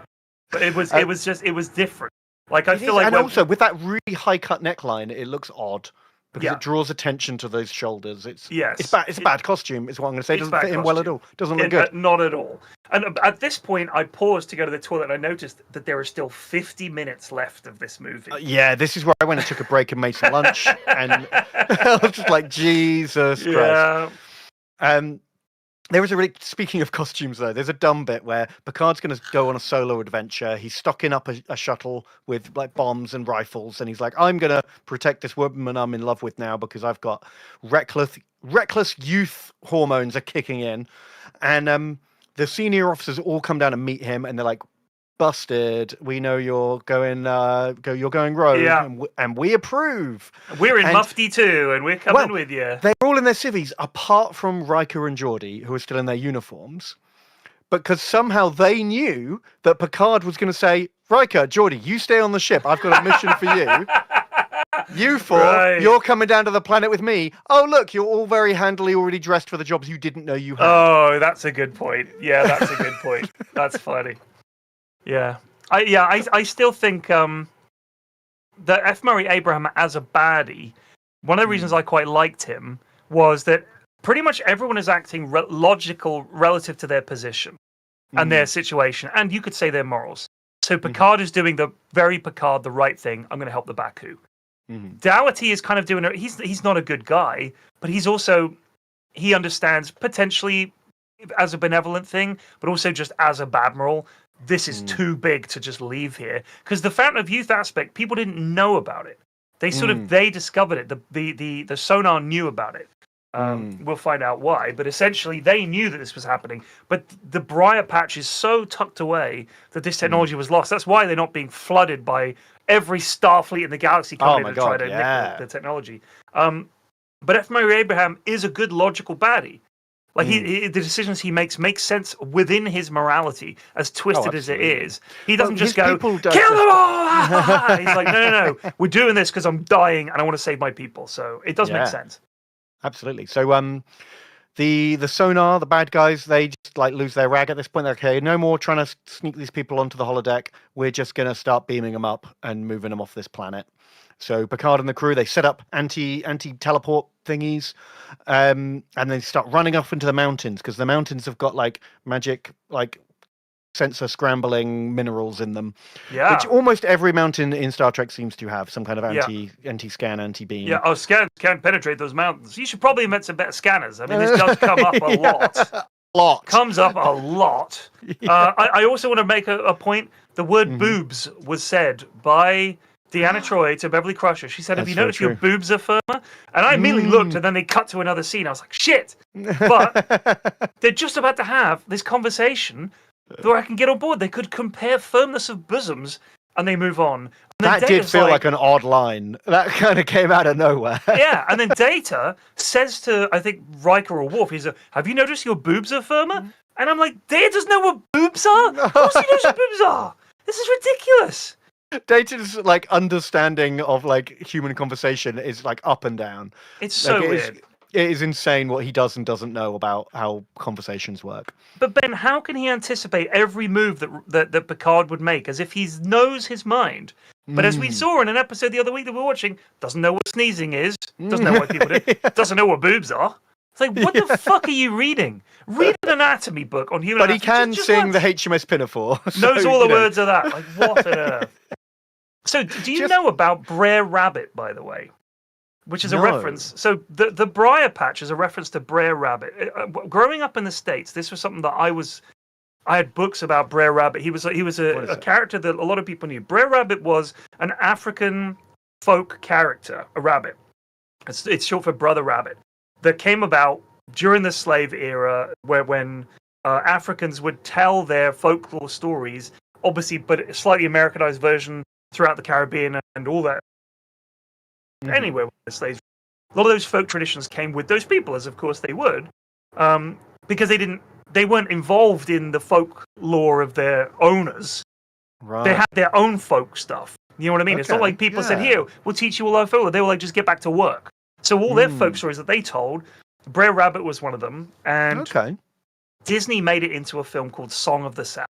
but it was different. Like I feel like, and also with that really high cut neckline, it looks odd because Yeah. it draws attention to those shoulders. It's Yes. it's bad. It's a bad costume. Is what I'm going to say. It It's doesn't bad fit in well at costume. all. Doesn't look good. Not at all. And at this point, I paused to go to the toilet, and I noticed that there are still 50 minutes left of this movie. Yeah, this is where I went and took a break and made some lunch, and I was just like, Jesus Christ. There is speaking of costumes though, there's a dumb bit where Picard's going to go on a solo adventure. He's stocking up a shuttle with like bombs and rifles, and he's like, I'm going to protect this woman I'm in love with now because I've got reckless youth hormones are kicking in. And the senior officers all come down and meet him, and they're like, busted, we know you're going rogue, and we approve. We're in Mufti too, and we're coming with you. They're all in their civvies, apart from Riker and Geordi, who are still in their uniforms, because somehow they knew that Picard was going to say, Riker, Geordi, you stay on the ship, I've got a mission for you. You four, you're coming down to the planet with me. Oh, look, you're all very handily already dressed for the jobs you didn't know you had. Oh, that's a good point. Yeah, that's a good point. That's funny. Yeah, I still think that F. Murray Abraham as a baddie, one of the reasons I quite liked him was that pretty much everyone is acting logical relative to their position and their situation, and you could say their morals. So Picard is doing the right thing. I'm going to help the Baku. Dougherty is kind of doing it. He's not a good guy, but he understands potentially as a benevolent thing, but also just as a badmiral. This is too big to just leave here, because the Fountain of Youth aspect, people didn't know about it. They they discovered it. The sonar knew about it. We'll find out why, but essentially they knew that this was happening. But the briar patch is so tucked away that this technology was lost. That's why they're not being flooded by every Starfleet in the galaxy coming in and try to nick the technology. But F. Murray Abraham is a good logical baddie. Like the decisions he makes make sense within his morality, as twisted as it is. He doesn't just go, kill them all! He's like, no, we're doing this because I'm dying and I want to save my people. So it does make sense. Absolutely. So the sonar, the bad guys, they just like lose their rag at this point. They're okay, no more trying to sneak these people onto the holodeck. We're just going to start beaming them up and moving them off this planet. So Picard and the crew, they set up anti-teleport thingies, and they start running off into the mountains, because the mountains have got like magic, like sensor scrambling minerals in them. Yeah. Which almost every mountain in Star Trek seems to have some kind of anti-scan, anti-beam. Yeah, scans can't penetrate those mountains. You should probably invent some better scanners. I mean, this does come up a lot. Comes up a lot. I also want to make a point. The word boobs was said by Deanna Troi to Beverly Crusher. She said, have you noticed your boobs are firmer? And I immediately looked, and then they cut to another scene. I was like, shit! But they're just about to have this conversation where I can get on board. They could compare firmness of bosoms, and they move on. That did feel like an odd line. That kind of came out of nowhere. Yeah, and then Data says to, I think, Riker or Worf, he's like, have you noticed your boobs are firmer? And I'm like, Data doesn't know what boobs are? Of course he knows what boobs are! This is ridiculous! Data's like understanding of like human conversation is like up and down. It's so weird. It is insane what he does and doesn't know about how conversations work. But Ben, how can he anticipate every move that Picard would make as if he knows his mind? But as we saw in an episode the other week that we were watching, doesn't know what sneezing is, doesn't know what people do, doesn't know what boobs are. It's like, what the fuck are you reading? Read an anatomy book on human anatomy. But he can sing the HMS Pinafore. Knows all the words of that. Like, what on earth? So, do you know about Brer Rabbit, by the way? Which is a No. reference. So, the Briar Patch is a reference to Brer Rabbit. Growing up in the States, this was something that I had books about Brer Rabbit. He was a character that a lot of people knew. Brer Rabbit was an African folk character, a rabbit. It's short for Brother Rabbit. That came about during the slave era, when Africans would tell their folklore stories, obviously, but a slightly Americanized version throughout the Caribbean and all that. Anywhere with the slaves, a lot of those folk traditions came with those people, as of course they would, because they weren't involved in the folklore of their owners. Right. They had their own folk stuff. You know what I mean? It's not Okay, like people said, yeah. "Here, we'll teach you all our folklore." They were like, "Just get back to work." So all their folk stories that they told, Brer Rabbit was one of them, and Disney made it into a film called Song of the South.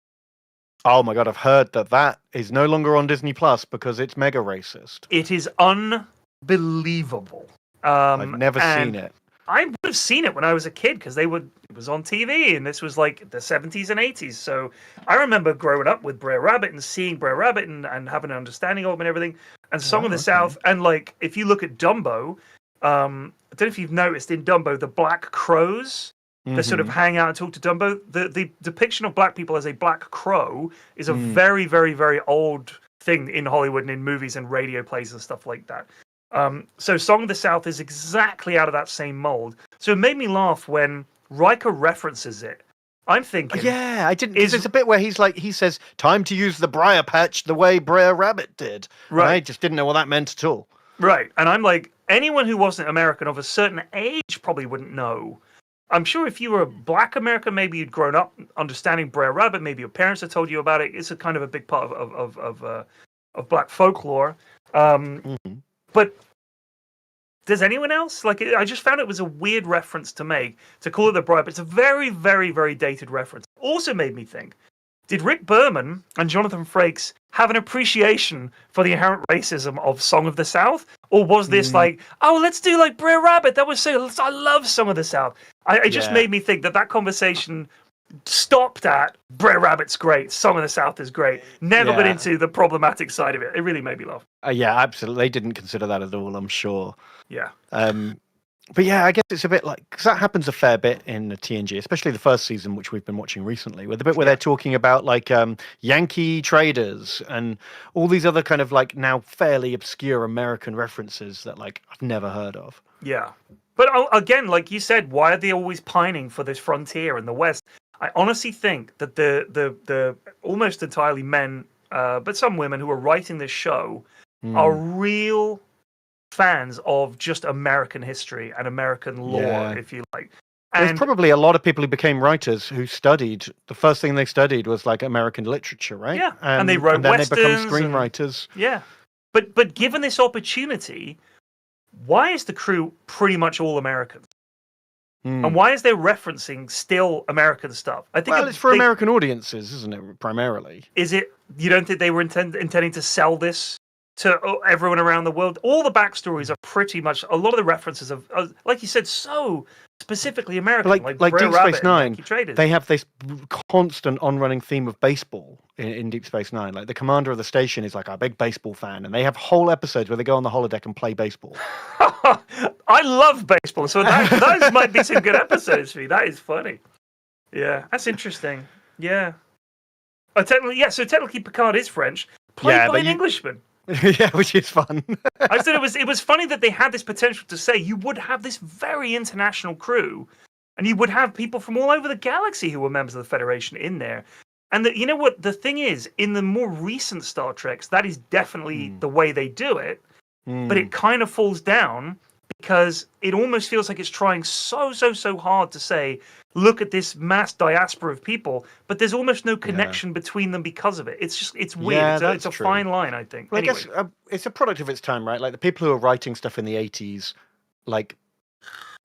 Oh my god, I've heard that is no longer on Disney Plus because it's mega racist. It is unbelievable. I've never seen it. I would have seen it when I was a kid because it was on TV, and this was like the 70s and 80s. So I remember growing up with Brer Rabbit and seeing Brer Rabbit and having an understanding of him and everything. And Song of the South, and like if you look at Dumbo, I don't know if you've noticed in Dumbo the black crows that sort of hang out and talk to Dumbo. The depiction of black people as a black crow is a very, very, very old thing in Hollywood and in movies and radio plays and stuff like that. So Song of the South is exactly out of that same mold. So it made me laugh when Riker references it. I'm thinking, yeah, I didn't. There's a bit where he says, "Time to use the Briar Patch the way Brer Rabbit did." Right. And I just didn't know what that meant at all. Right, and I'm like, anyone who wasn't American of a certain age probably wouldn't know. I'm sure if you were a black American, maybe you'd grown up understanding Brer Rabbit. Maybe your parents had told you about it. It's a kind of a big part of black folklore. But does anyone else? Like, I just found it was a weird reference to make, to call it the Briar, but it's a very, very, very dated reference. Also made me think, did Rick Berman and Jonathan Frakes have an appreciation for the inherent racism of Song of the South? Or was this like, oh, let's do like Brer Rabbit, that was so, I love Song of the South. It just made me think that conversation stopped at Brer Rabbit's great, Song of the South is great, never got into the problematic side of it. It really made me laugh. Yeah, absolutely. They didn't consider that at all, I'm sure. Yeah. But yeah, I guess it's a bit like, because that happens a fair bit in the TNG, especially the first season, which we've been watching recently, with the bit where they're talking about like Yankee traders and all these other kind of like now fairly obscure American references that like I've never heard of. Yeah. But again, like you said, why are they always pining for this frontier in the West? I honestly think that the almost entirely men, but some women who are writing this show are real fans of just American history and American lore, if you like. And there's probably a lot of people who became writers who studied, the first thing they studied was like American literature, right? Yeah, and they wrote and then westerns. they become screenwriters. Yeah. But given this opportunity, why is the crew pretty much all Americans? And why is there referencing still American stuff? I think it's for American audiences, isn't it, primarily? Is it? You don't think they were intending to sell this to everyone around the world? All the backstories are pretty much, a lot of the references of, like you said, so specifically American. Like Brer Deep Rabbit Space Nine, and Yankee Traders. they have this constant on-running theme of baseball in Deep Space Nine. Like the commander of the station is like a big baseball fan, and they have whole episodes where they go on the holodeck and play baseball. I love baseball, so those might be some good episodes for you. That is funny. Yeah, that's interesting. Yeah. So technically Picard is French, played by an Englishman. Yeah, which is fun. I said it was funny that they had this potential to say you would have this very international crew, and you would have people from all over the galaxy who were members of the Federation in there. And you know what the thing is, in the more recent Star Treks, that is definitely the way they do it, but it kind of falls down because it almost feels like it's trying so hard to say, look at this mass diaspora of people, but there's almost no connection between them because of it. It's weird. Yeah, it's a fine line, I think. Well, anyway. I guess it's a product of its time, right? Like the people who are writing stuff in the 80s, like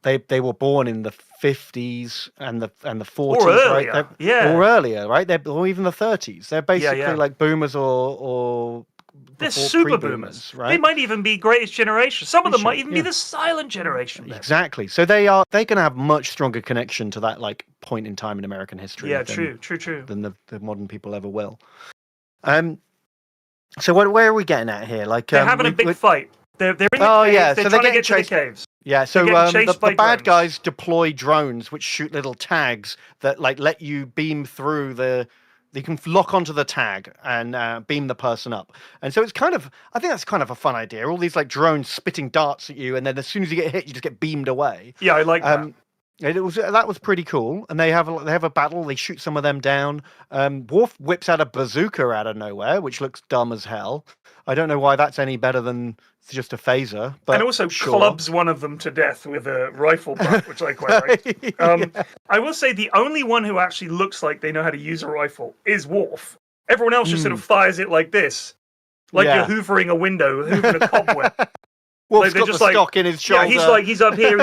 they were born in the 50s and the 40s, or earlier. Right? Or earlier, right? Or even the 30s. They're basically like boomers or they're super boomers, right? They might even be Greatest Generation. Some of them might even be the Silent Generation. Then. Exactly. So they're going to have much stronger connection to that like point in time in American history. Yeah, true. Than the modern people ever will. So where are we getting at here? Like they're having a big fight. They're in the caves. Yeah, They're so trying they're to get getting to the caves. Yeah, so the bad guys deploy drones which shoot little tags that like let you beam through you can lock onto the tag and beam the person up. And so I think that's kind of a fun idea. All these like drones spitting darts at you, and then as soon as you get hit, you just get beamed away. Yeah, I like that. That was pretty cool. And they have a battle. They shoot some of them down. Worf whips out a bazooka out of nowhere, which looks dumb as hell. I don't know why that's any better than just a phaser. But and also clubs one of them to death with a rifle butt, which I quite like. I will say the only one who actually looks like they know how to use a rifle is Worf. Everyone else just sort of fires it like this. Like you're hoovering a window, hoovering a cobweb. Wolf's got the stock in his shoulder. Yeah, he's up here,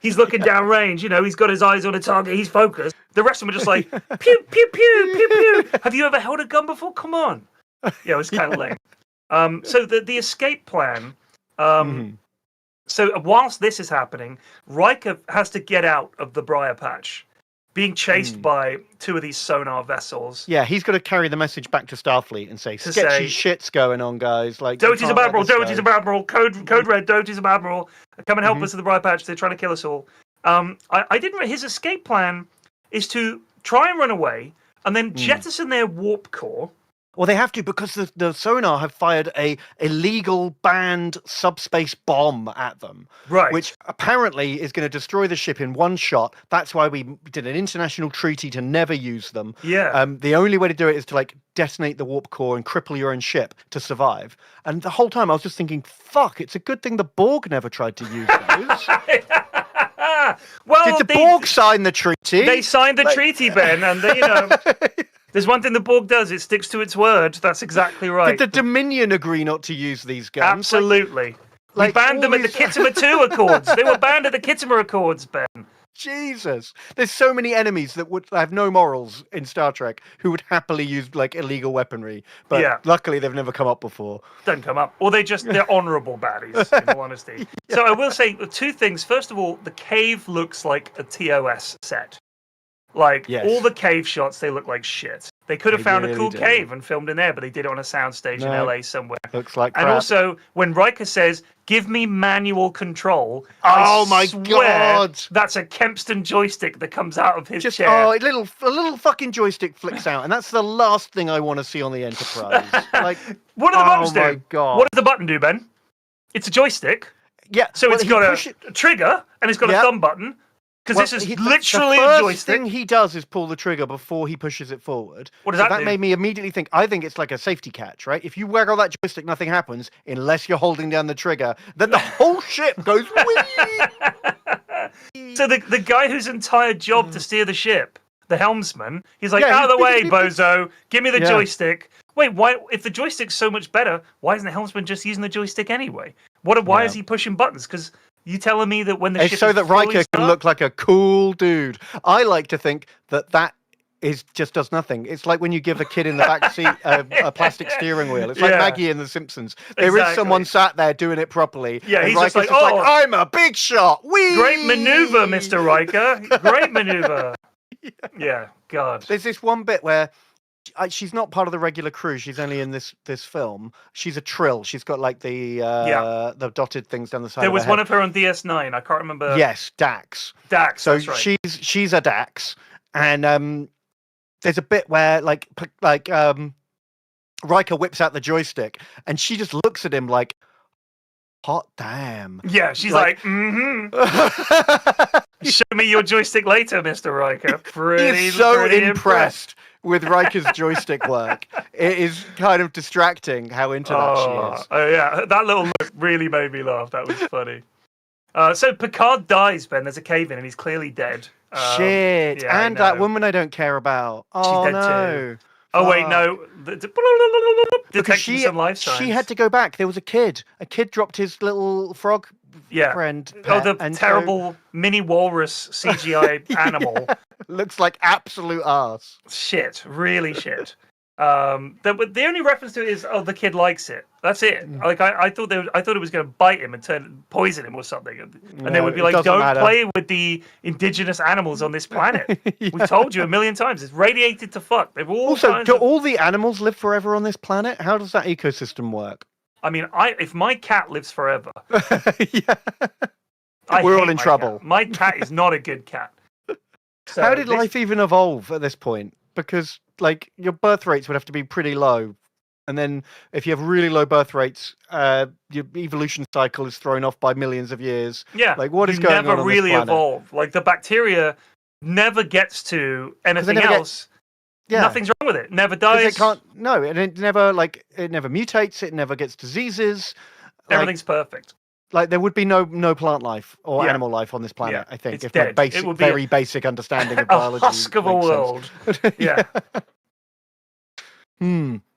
he's looking down range, he's got his eyes on a target, he's focused. The rest of them are just like, pew, pew, pew, pew, pew. Have you ever held a gun before? Come on. Yeah, it was kind of lame. So the escape plan, so whilst this is happening, Riker has to get out of the briar patch, being chased by two of these sonar vessels. Yeah, he's got to carry the message back to Starfleet and say, sketchy shit's going on, guys. Like, Doty's ab Admiral, Doty's ab Admiral, code red, Doty's ab Admiral, come and help us at the briar patch, they're trying to kill us all. I didn't his escape plan is to try and run away and then jettison their warp core. Well, they have to because the sonar have fired a illegal banned subspace bomb at them, right? Which apparently is going to destroy the ship in one shot. That's why we did an international treaty to never use them. Yeah. The only way to do it is to like detonate the warp core and cripple your own ship to survive. And the whole time I was just thinking, fuck! It's a good thing the Borg never tried to use those. Well, did the Borg sign the treaty? They signed the treaty, Ben, and there's one thing the Borg does, it sticks to its word. That's exactly right. Did the Dominion agree not to use these guns? Absolutely. We banned them at the Khitomer 2 Accords. They were banned at the Khitomer Accords, Ben. Jesus. There's so many enemies that would have no morals in Star Trek who would happily use like illegal weaponry. But luckily they've never come up before. Don't come up. Or they're honourable baddies, in all honesty. So I will say two things. First of all, the cave looks like a TOS set. Like, all the cave shots, they look like shit. They could have found a cool cave and filmed in there, but they did it on a soundstage in LA somewhere. Looks like crap. And also, when Riker says, give me manual control, oh I my God! That's a Kempston joystick that comes out of his chair. Oh, a little fucking joystick flicks out, and that's the last thing I want to see on the Enterprise. Like, what do the buttons do? Oh my God. What does the button do, Ben? It's a joystick. Yeah. So it's got a trigger, and it's got a thumb button. Because this is literally a joystick. The first thing he does is pull the trigger before he pushes it forward. What does that do? That made me immediately think, I think it's like a safety catch, right? If you waggle that joystick, nothing happens unless you're holding down the trigger. Then the whole ship goes whee! So the guy whose entire job to steer the ship, the helmsman, he's like, out of the way, bozo, give me the joystick. Wait, why? If the joystick's so much better, why isn't the helmsman just using the joystick anyway? Why is he pushing buttons? Because you telling me that when the ship is so that Riker can look like a cool dude. I like to think that just does nothing. It's like when you give a kid in the back seat a plastic steering wheel. It's like Maggie in The Simpsons. There is someone sat there doing it properly. Yeah, he's just like, I'm a big shot. Whee! Great maneuver, Mr. Riker. Great maneuver. Yeah, God. There's this one bit where she's not part of the regular crew. She's only in this film. She's a Trill. She's got like the dotted things down the side. There was of her one head. of her on DS9. I can't remember. Yes, Dax. Dax. So that's right. she's a Dax, and there's a bit where like Riker whips out the joystick, and she just looks at him like, hot damn. Yeah, she's like show me your joystick later, Mr. Riker. He's so impressed with Riker's joystick work. It is kind of distracting how into that she is. Oh yeah, that little look really made me laugh. That was funny. So Picard dies, Ben. There's a cave in, and he's clearly dead. Shit! Yeah, and that woman I don't care about. Oh, she's dead no. too. Oh wait, no. Because some life signs. she had to go back. There was a kid. A kid dropped his little frog friend. The terrible mini walrus CGI animal. Looks like absolute arse. Shit, really shit. The only reference to it is, the kid likes it. That's it. Like I thought it was going to bite him and poison him or something, and they would be like, "Don't play with the indigenous animals on this planet." We've told you a million times. It's radiated to fuck. They've all also. Do all the animals live forever on this planet? How does that ecosystem work? I mean, if my cat lives forever, we're all in trouble. My cat is not a good cat. So how did life even evolve at this point? Because like your birth rates would have to be pretty low, and then if you have really low birth rates, your evolution cycle is thrown off by millions of years. Yeah, like what is going on? Never really this planet? evolve. Like the bacteria never gets to anything else. Yeah. Nothing's wrong with it. Never dies. It can't. No, and it never mutates. It never gets diseases. Everything's perfect. Like there would be no plant life or animal life on this planet. I think it's if dead. my very basic understanding of biology. A husk of a world. Yeah.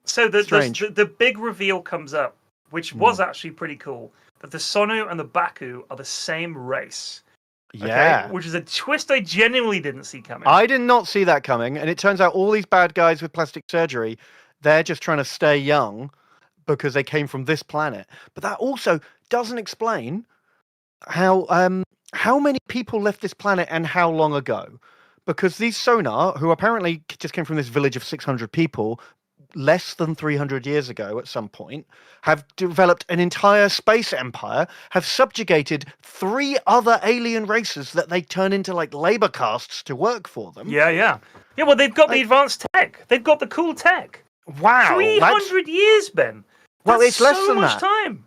So the big reveal comes up, which was actually pretty cool, that the Sonu and the Baku are the same race. Yeah. Okay? Which is a twist I genuinely didn't see coming. I did not see that coming, and it turns out all these bad guys with plastic surgery, they're just trying to stay young because they came from this planet. But that also doesn't explain how many people left this planet and how long ago. Because these Sonar, who apparently just came from this village of 600 people, less than 300 years ago at some point, have developed an entire space empire, have subjugated 3 other alien races that they turn into like labor castes to work for them. Yeah, well, they've got the advanced tech. They've got the cool tech. Wow. 300 years, Ben. Well, it's less than much that. Time.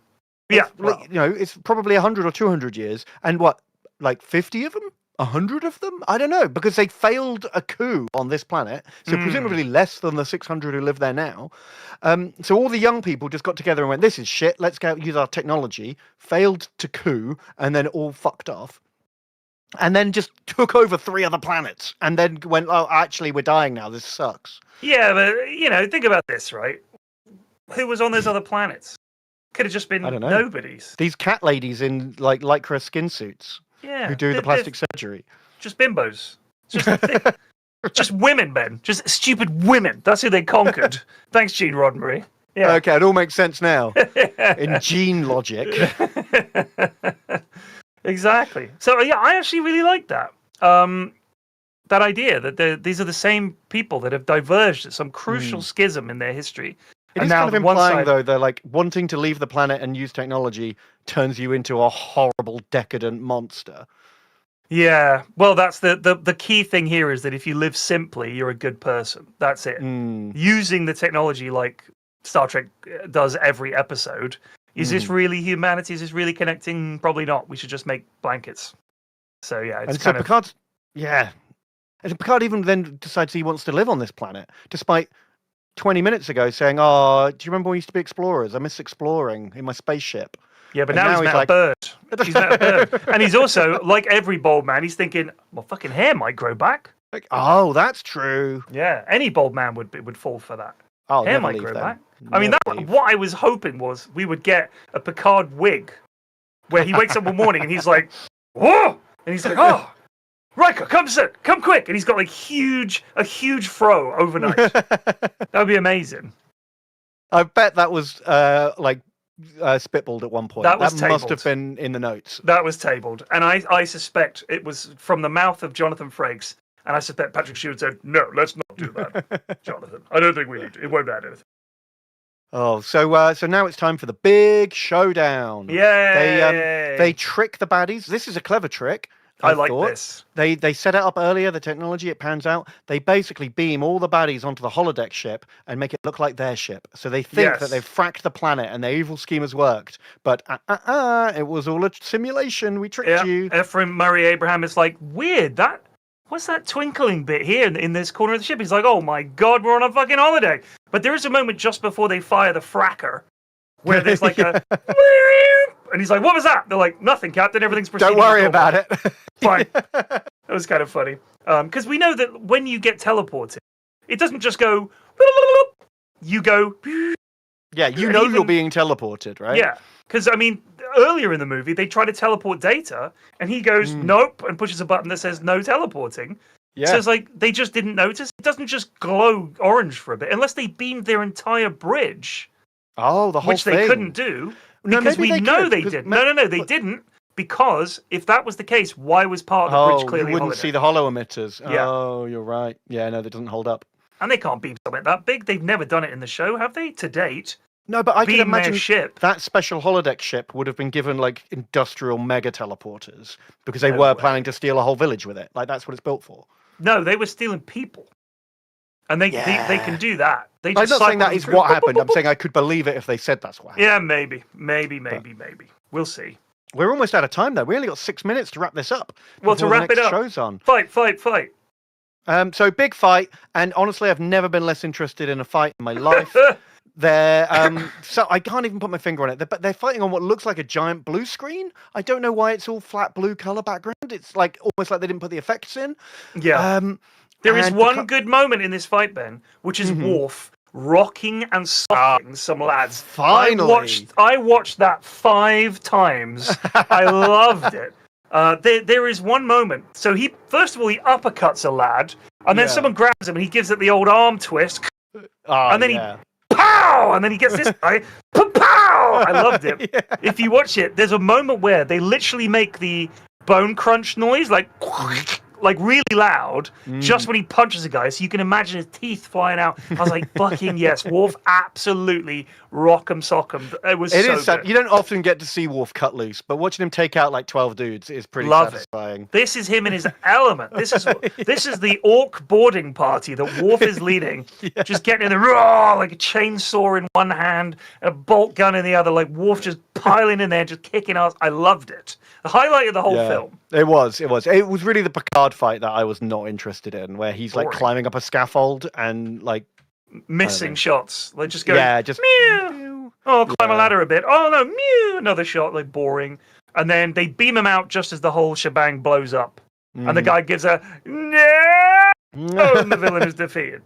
Yeah. Well, it's probably 100 or 200 years. And what, like 50 of them? 100 of them? I don't know, because they failed a coup on this planet, so presumably less than the 600 who live there now. So all the young people just got together and went, this is shit, let's go use our technology, failed to coup, and then all fucked off. And then just took over 3 other planets, and then went, oh, actually, we're dying now, this sucks. Yeah, but, think about this, right? Who was on those other planets? Could have just been nobodies. These cat ladies in, like, lycra skin suits. Yeah, who do the plastic surgery. Just bimbos. Just women, Ben. Just stupid women. That's who they conquered. Thanks, Gene Roddenberry. Yeah. Okay, it all makes sense now. In gene logic. Exactly. So, yeah, I actually really like that. That idea that these are the same people that have diverged at some crucial schism in their history. It is kind of implying, though, that like wanting to leave the planet and use technology turns you into a horrible, decadent monster. Yeah, well, that's the key thing here is that if you live simply, you're a good person. That's it. Using the technology like Star Trek does every episode. Is this really humanity? Is this really connecting? Probably not. We should just make blankets. So, yeah, it's kind of... Picard, and Picard even then decides he wants to live on this planet, despite 20 minutes ago saying, oh, do you remember when we used to be explorers? I miss exploring in my spaceship. Yeah, but now he's met a bird. He's met a bird. And he's also, like every bald man, he's thinking, well, fucking hair might grow back. Like, oh, that's true. Yeah, any bald man would fall for that. Oh, hair might grow back. I mean, what I was hoping was we would get a Picard wig where he wakes up one morning and he's like, whoa! And he's like, oh, Riker, come quick! And he's got like a huge fro overnight. That would be amazing. I bet that was spitballed at one point. That must have been in the notes. That was tabled, and I suspect it was from the mouth of Jonathan Frakes. And I suspect Patrick Stewart said, "No, let's not do that, Jonathan. I don't think we need to. It won't add anything." Oh, so now it's time for the big showdown. Yay! They trick the baddies. This is a clever trick. I like this. They set it up earlier, the technology, it pans out. They basically beam all the baddies onto the holodeck ship and make it look like their ship. So they think that they've fracked the planet and their evil scheme has worked. But it was all a simulation. We tricked you. Ephraim Murray Abraham is like, weird, what's that twinkling bit here in this corner of the ship? He's like, oh my God, we're on a fucking holiday. But there is a moment just before they fire the fracker where there's like a... And he's like, what was that? They're like, nothing, Captain. Everything's proceeding. Don't worry about it. Fine. That was kind of funny. Because we know that when you get teleported, it doesn't just go... You go... Yeah, you're being teleported, right? Yeah. Because, I mean, earlier in the movie, they try to teleport Data, and he goes, nope, and pushes a button that says no teleporting. Yeah. So it's like they just didn't notice. It doesn't just glow orange for a bit, unless they beamed their entire bridge. Oh, the whole which thing. they couldn't do No, because maybe we they know could, they because did. No, they didn't. Because if that was the case, why was part of the bridge clearly you wouldn't holiday? see the hollow emitters. Yeah. Oh, you're right. Yeah, no, that doesn't hold up. And they can't beam something that big. They've never done it in the show, have they? To date. No, but I can Beam their imagine ship. that special holodeck ship would have been given like industrial mega teleporters because they No were way. planning to steal a whole village with it. Like that's what it's built for. No, they were stealing people. And they can do that. They I'm just not saying cycle that them is through. what happened. I'm saying I could believe it if they said that's what happened. Yeah, maybe. We'll see. We're almost out of time though. We only got 6 minutes to wrap this up. Well, to before the wrap it next up, show's on. Fight. So big fight, and honestly, I've never been less interested in a fight in my life. They're so I can't even put my finger on it. But they're fighting on what looks like a giant blue screen. I don't know why it's all flat blue color background. It's like almost like they didn't put the effects in. Yeah. There is one good moment in this fight, Ben, which is Worf rocking and socking some lads. Finally. I watched that 5 times. I loved it. There is one moment. So he uppercuts a lad, and then someone grabs him and he gives it the old arm twist. And then he pow! And then he gets this guy. Pow! I loved it. If you watch it, there's a moment where they literally make the bone crunch noise, like really loud, just when he punches a guy. So you can imagine his teeth flying out. I was like, fucking yes, Worf absolutely rock'em sock'em. It was so good. You don't often get to see Worf cut loose, but watching him take out like 12 dudes is pretty satisfying. This is him in his element. This is the orc boarding party that Worf is leading. Just getting in the raw, like a chainsaw in one hand and a bolt gun in the other, like Worf just piling in there, just kicking ass. I loved it. The highlight of the whole film. It was. It was really the Picard fight that I was not interested in, where he's like climbing up a scaffold and like missing shots. Like just going, mew. Oh, climb a ladder a bit. Oh no, mew. Another shot, like boring. And then they beam him out just as the whole shebang blows up, and the guy gives a no, and the villain is defeated.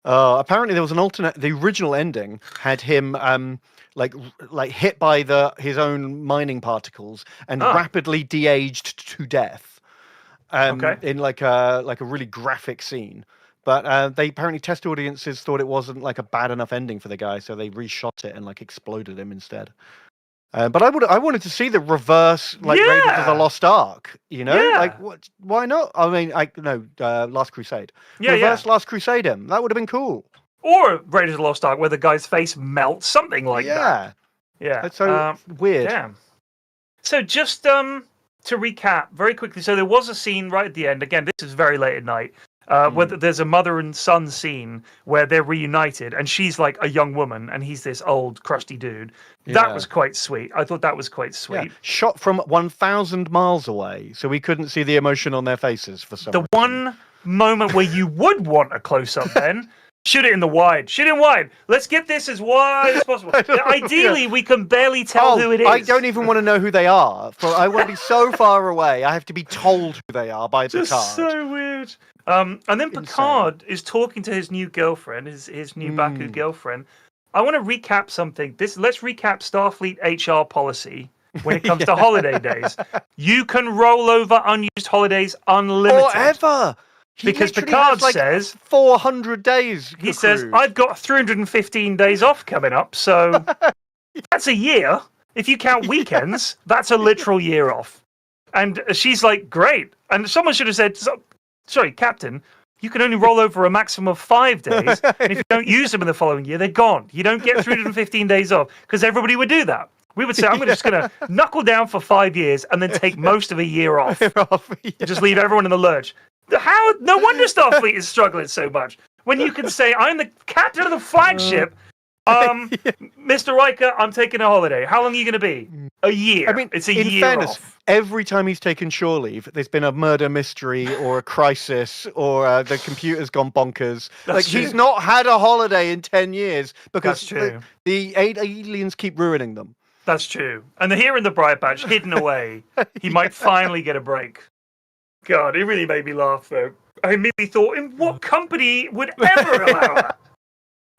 Apparently there was an alternate. The original ending had him like hit by his own mining particles and rapidly de-aged to death. In like a really graphic scene. But they apparently test audiences thought it wasn't like a bad enough ending for the guy, so they reshot it and like exploded him instead. But I wanted to see the reverse Raiders of the Lost Ark. You know, like what? Why not? I mean, Last Crusade. Reverse Last Crusade him. That would have been cool. Or Raiders of the Lost Ark, where the guy's face melts, something like that. Yeah. That's so weird. Yeah. So just to recap very quickly, so there was a scene right at the end. Again, this is very late at night. Where there's a mother and son scene where they're reunited, and she's like a young woman, and he's this old, crusty dude. That was quite sweet. I thought that was quite sweet. Yeah. Shot from 1,000 miles away, so we couldn't see the emotion on their faces for some reason. One moment where you would want a close-up, then. Shoot it in the wide. Shoot it wide. Let's get this as wide as possible. Ideally, we can barely tell who it is. I don't even want to know who they are. I want to be so far away. I have to be told who they are by Picard. Just so weird. And then Picard is talking to his new girlfriend, his new Baku girlfriend. I want to recap something. Let's recap Starfleet HR policy when it comes to holiday days. You can roll over unused holidays unlimited. Forever. Because Picard says 400 days. He says, I've got 315 days off coming up, so that's a year. If you count weekends, that's a literal year off. And she's like, great. And someone should have said, sorry, Captain, you can only roll over a maximum of 5 days. And if you don't use them in the following year, they're gone. You don't get 315 days off, because everybody would do that. We would say, I'm just going to knuckle down for 5 years and then take most of a year off. Just leave everyone in the lurch. How? No wonder Starfleet is struggling so much. When you can say, I'm the captain of the flagship, Mr. Riker, I'm taking a holiday. How long are you going to be? A year. I mean, it's a in year fairness, off. Every time he's taken shore leave, there's been a murder mystery or a crisis or the computer's gone bonkers. He's not had a holiday in 10 years because the aliens keep ruining them. That's true. And here in the Briar Patch, hidden away, he might finally get a break. God, it really made me laugh, though. I immediately thought, in what company would ever allow that?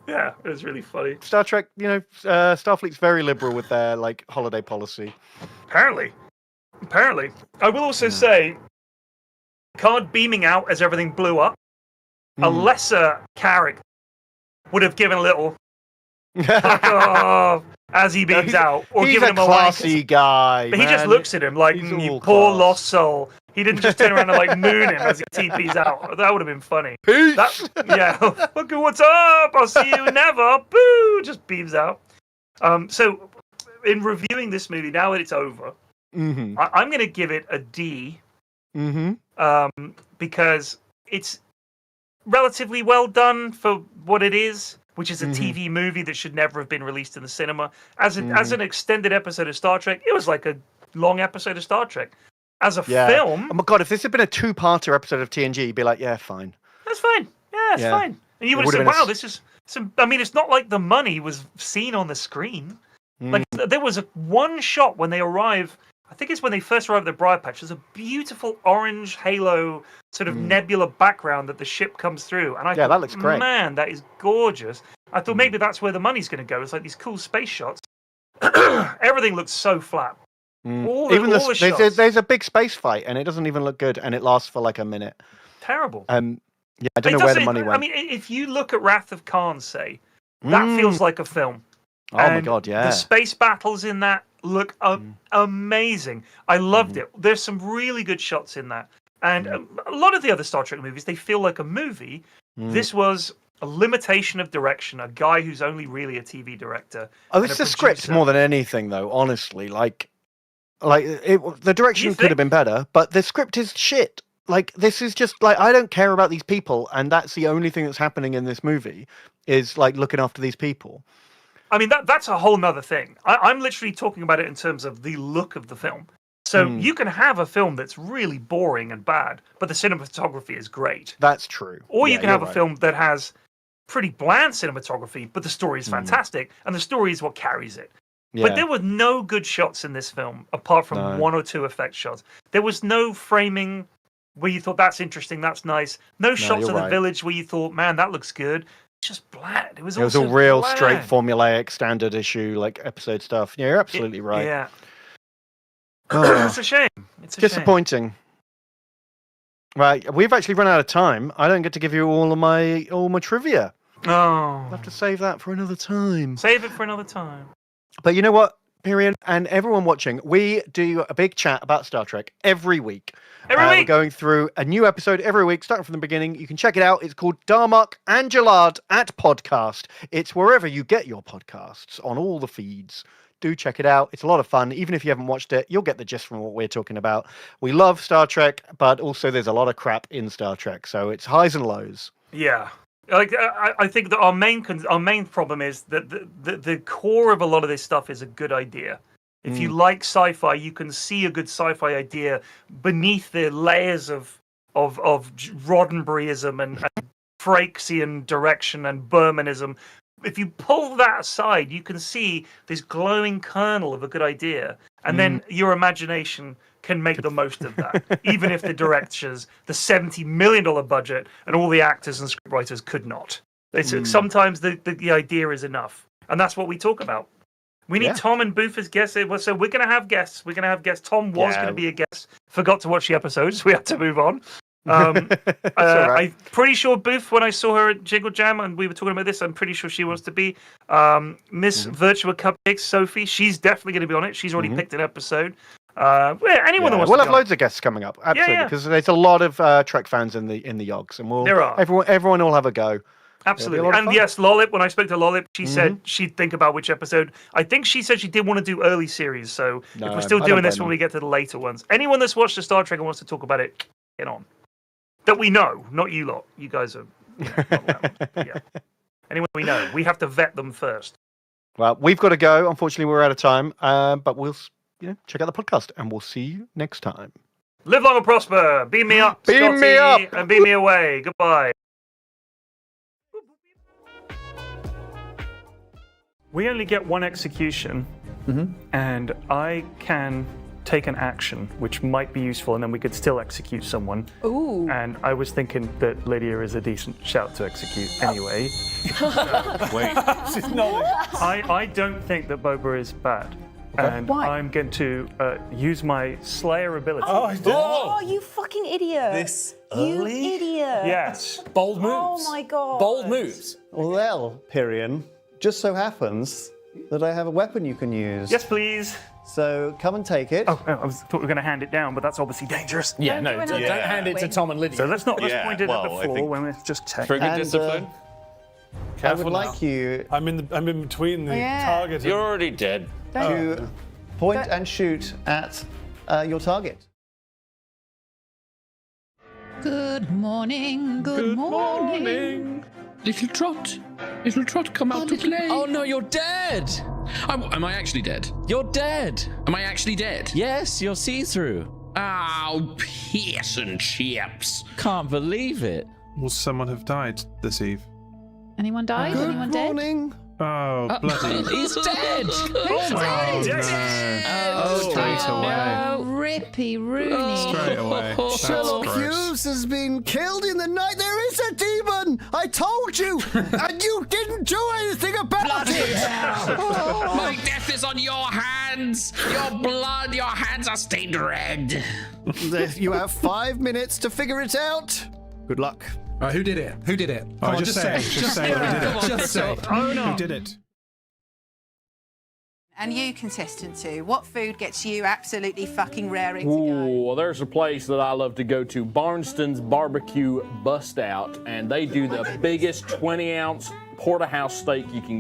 Yeah, it was really funny. Star Trek, Starfleet's very liberal with their holiday policy. Apparently. I will also say, Picard beaming out as everything blew up. A lesser character would have given a little fuck off as he beams out, or given him a classy guy. But he just looks at him like, you poor lost soul. He didn't just turn around and like moon him as he TP's out. That would have been funny. Peace. Yeah. Look at what's up. I'll see you never. Boo. Just beams out. So, in reviewing this movie, now that it's over, I'm going to give it a D. Because it's relatively well done for what it is, which is a TV movie that should never have been released in the cinema. As an extended episode of Star Trek, it was like a long episode of Star Trek. As a film... Oh my god, if this had been a two-parter episode of TNG, you'd be like, yeah, fine. That's fine. Yeah, it's fine. And you would have said, wow, this is... I mean, it's not like the money was seen on the screen. Like, there was one shot when they arrive... I think it's when they first arrive at the Briar Patch. There's a beautiful orange halo sort of nebula background that the ship comes through. And I thought, that looks great. Man, that is gorgeous. I thought maybe that's where the money's going to go. It's like these cool space shots. Everything looks so flat. Even the shots. There's a big space fight, and it doesn't even look good, and it lasts for like a minute. Terrible. I don't know where the money went. I mean, if you look at Wrath of Khan, say, that feels like a film. Oh my god, yeah. The space battles in that look amazing. I loved it. There's some really good shots in that. And a lot of the other Star Trek movies, they feel like a movie. This was a limitation of direction, a guy who's only really a TV director. Oh, it's the script more than anything, though, honestly. The direction could have been better, but the script is shit. Like, this is just, like, I don't care about these people, and that's the only thing that's happening in this movie, is, like, looking after these people. I mean, that's a whole nother thing. I'm literally talking about it in terms of the look of the film. So you can have a film that's really boring and bad, but the cinematography is great. That's true. Or you can have a film that has pretty bland cinematography, but the story is fantastic, and the story is what carries it. But there were no good shots in this film, apart from one or two effect shots. There was no framing where you thought, that's interesting, that's nice. No shots of the village where you thought, man, that looks good. Just bland. It was all real straight formulaic standard issue like episode stuff. Yeah, you're absolutely right. Yeah. It's a shame. It's disappointing. Right, we've actually run out of time. I don't get to give you all my trivia. Oh. I'll have to save that for another time. Save it for another time. But you know what, Pyrion, and everyone watching, we do a big chat about Star Trek every week. We're going through a new episode every week, starting from the beginning. You can check it out. It's called Darmok and Jalad at Podcast. It's wherever you get your podcasts, on all the feeds. Do check it out. It's a lot of fun. Even if you haven't watched it, you'll get the gist from what we're talking about. We love Star Trek, but also there's a lot of crap in Star Trek, so it's highs and lows. Yeah. Like I think that our main problem is that the core of a lot of this stuff is a good idea. If you like sci-fi, you can see a good sci-fi idea beneath the layers of Roddenberryism and Frakesian direction and Bermanism. If you pull that aside, you can see this glowing kernel of a good idea, and then your imagination can make the most of that, even if the directors, the $70 million budget, and all the actors and scriptwriters could not. Sometimes the idea is enough, and that's what we talk about. We need Tom and Booth as guests, so we're going to have guests. Tom was going to be a guest, forgot to watch the episodes, we had to move on. I'm pretty sure Booth, when I saw her at Jiggle Jam and we were talking about this, I'm pretty sure she wants to be. Miss Virtua Cupcakes, Sophie, she's definitely going to be on it. She's already picked an episode. Anyone that wants we'll to have loads of guests coming up, absolutely, because there's a lot of Trek fans in the Yogs, and there are. Everyone will have a go. Absolutely. And yes, Lollip, when I spoke to Lollip, she said she'd think about which episode. I think she said she did want to do early series, so if we're still doing this when we get to the later ones. Anyone that's watched the Star Trek and wants to talk about it, get on. That we know, not you lot. You guys are not around. Anyone we know. We have to vet them first. Well, we've got to go. Unfortunately, we're out of time. But we'll check out the podcast, and we'll see you next time. Live long and prosper. Beam me up, beam me up, and beam me away. Goodbye. We only get one execution, and I can take an action which might be useful, and then we could still execute someone. Ooh. And I was thinking that Lydia is a decent shout to execute anyway. Wait. I don't think that Boba is bad. And Why? I'm going to use my Slayer ability. Oh, you fucking idiot! You idiot! Yes. Bold moves. Oh my god! Bold moves. Well, Pyrion, just so happens that I have a weapon you can use. Yes, please. So come and take it. Oh, I thought we were going to hand it down, but that's obviously dangerous. Yeah, no, don't hand it to Tom and Lydia. So let's point it at the floor when we're just checking. Trigger discipline. I would like you. I'm in between the target. You're already dead. To point and shoot at your target. Good morning, good morning. Little Trot, come out to play. Oh no, you're dead! Am I actually dead? You're dead! Am I actually dead? Yes, you're see-through. Oh, piss and chips. Can't believe it. Will someone have died this eve? Anyone died? Good Anyone morning. Oh, bloody. He's dead! Oh my Oh, straight away. Rippy Rooney. Straight away. Sherlock Hughes has been killed in the night. There is a demon. I told you, and you didn't do anything about it. My death is on your hands. Your blood, your hands are stained red. You have 5 minutes to figure it out. Good luck. Who did it? Who did it? Oh, just say. Just say who did it. Just say. Oh no. Who did it? And you, contestant 2, what food gets you absolutely fucking raring to go? Ooh, well, there's a place that I love to go to, Barnston's Barbecue Bust Out, and they do the biggest 20-ounce porterhouse steak you can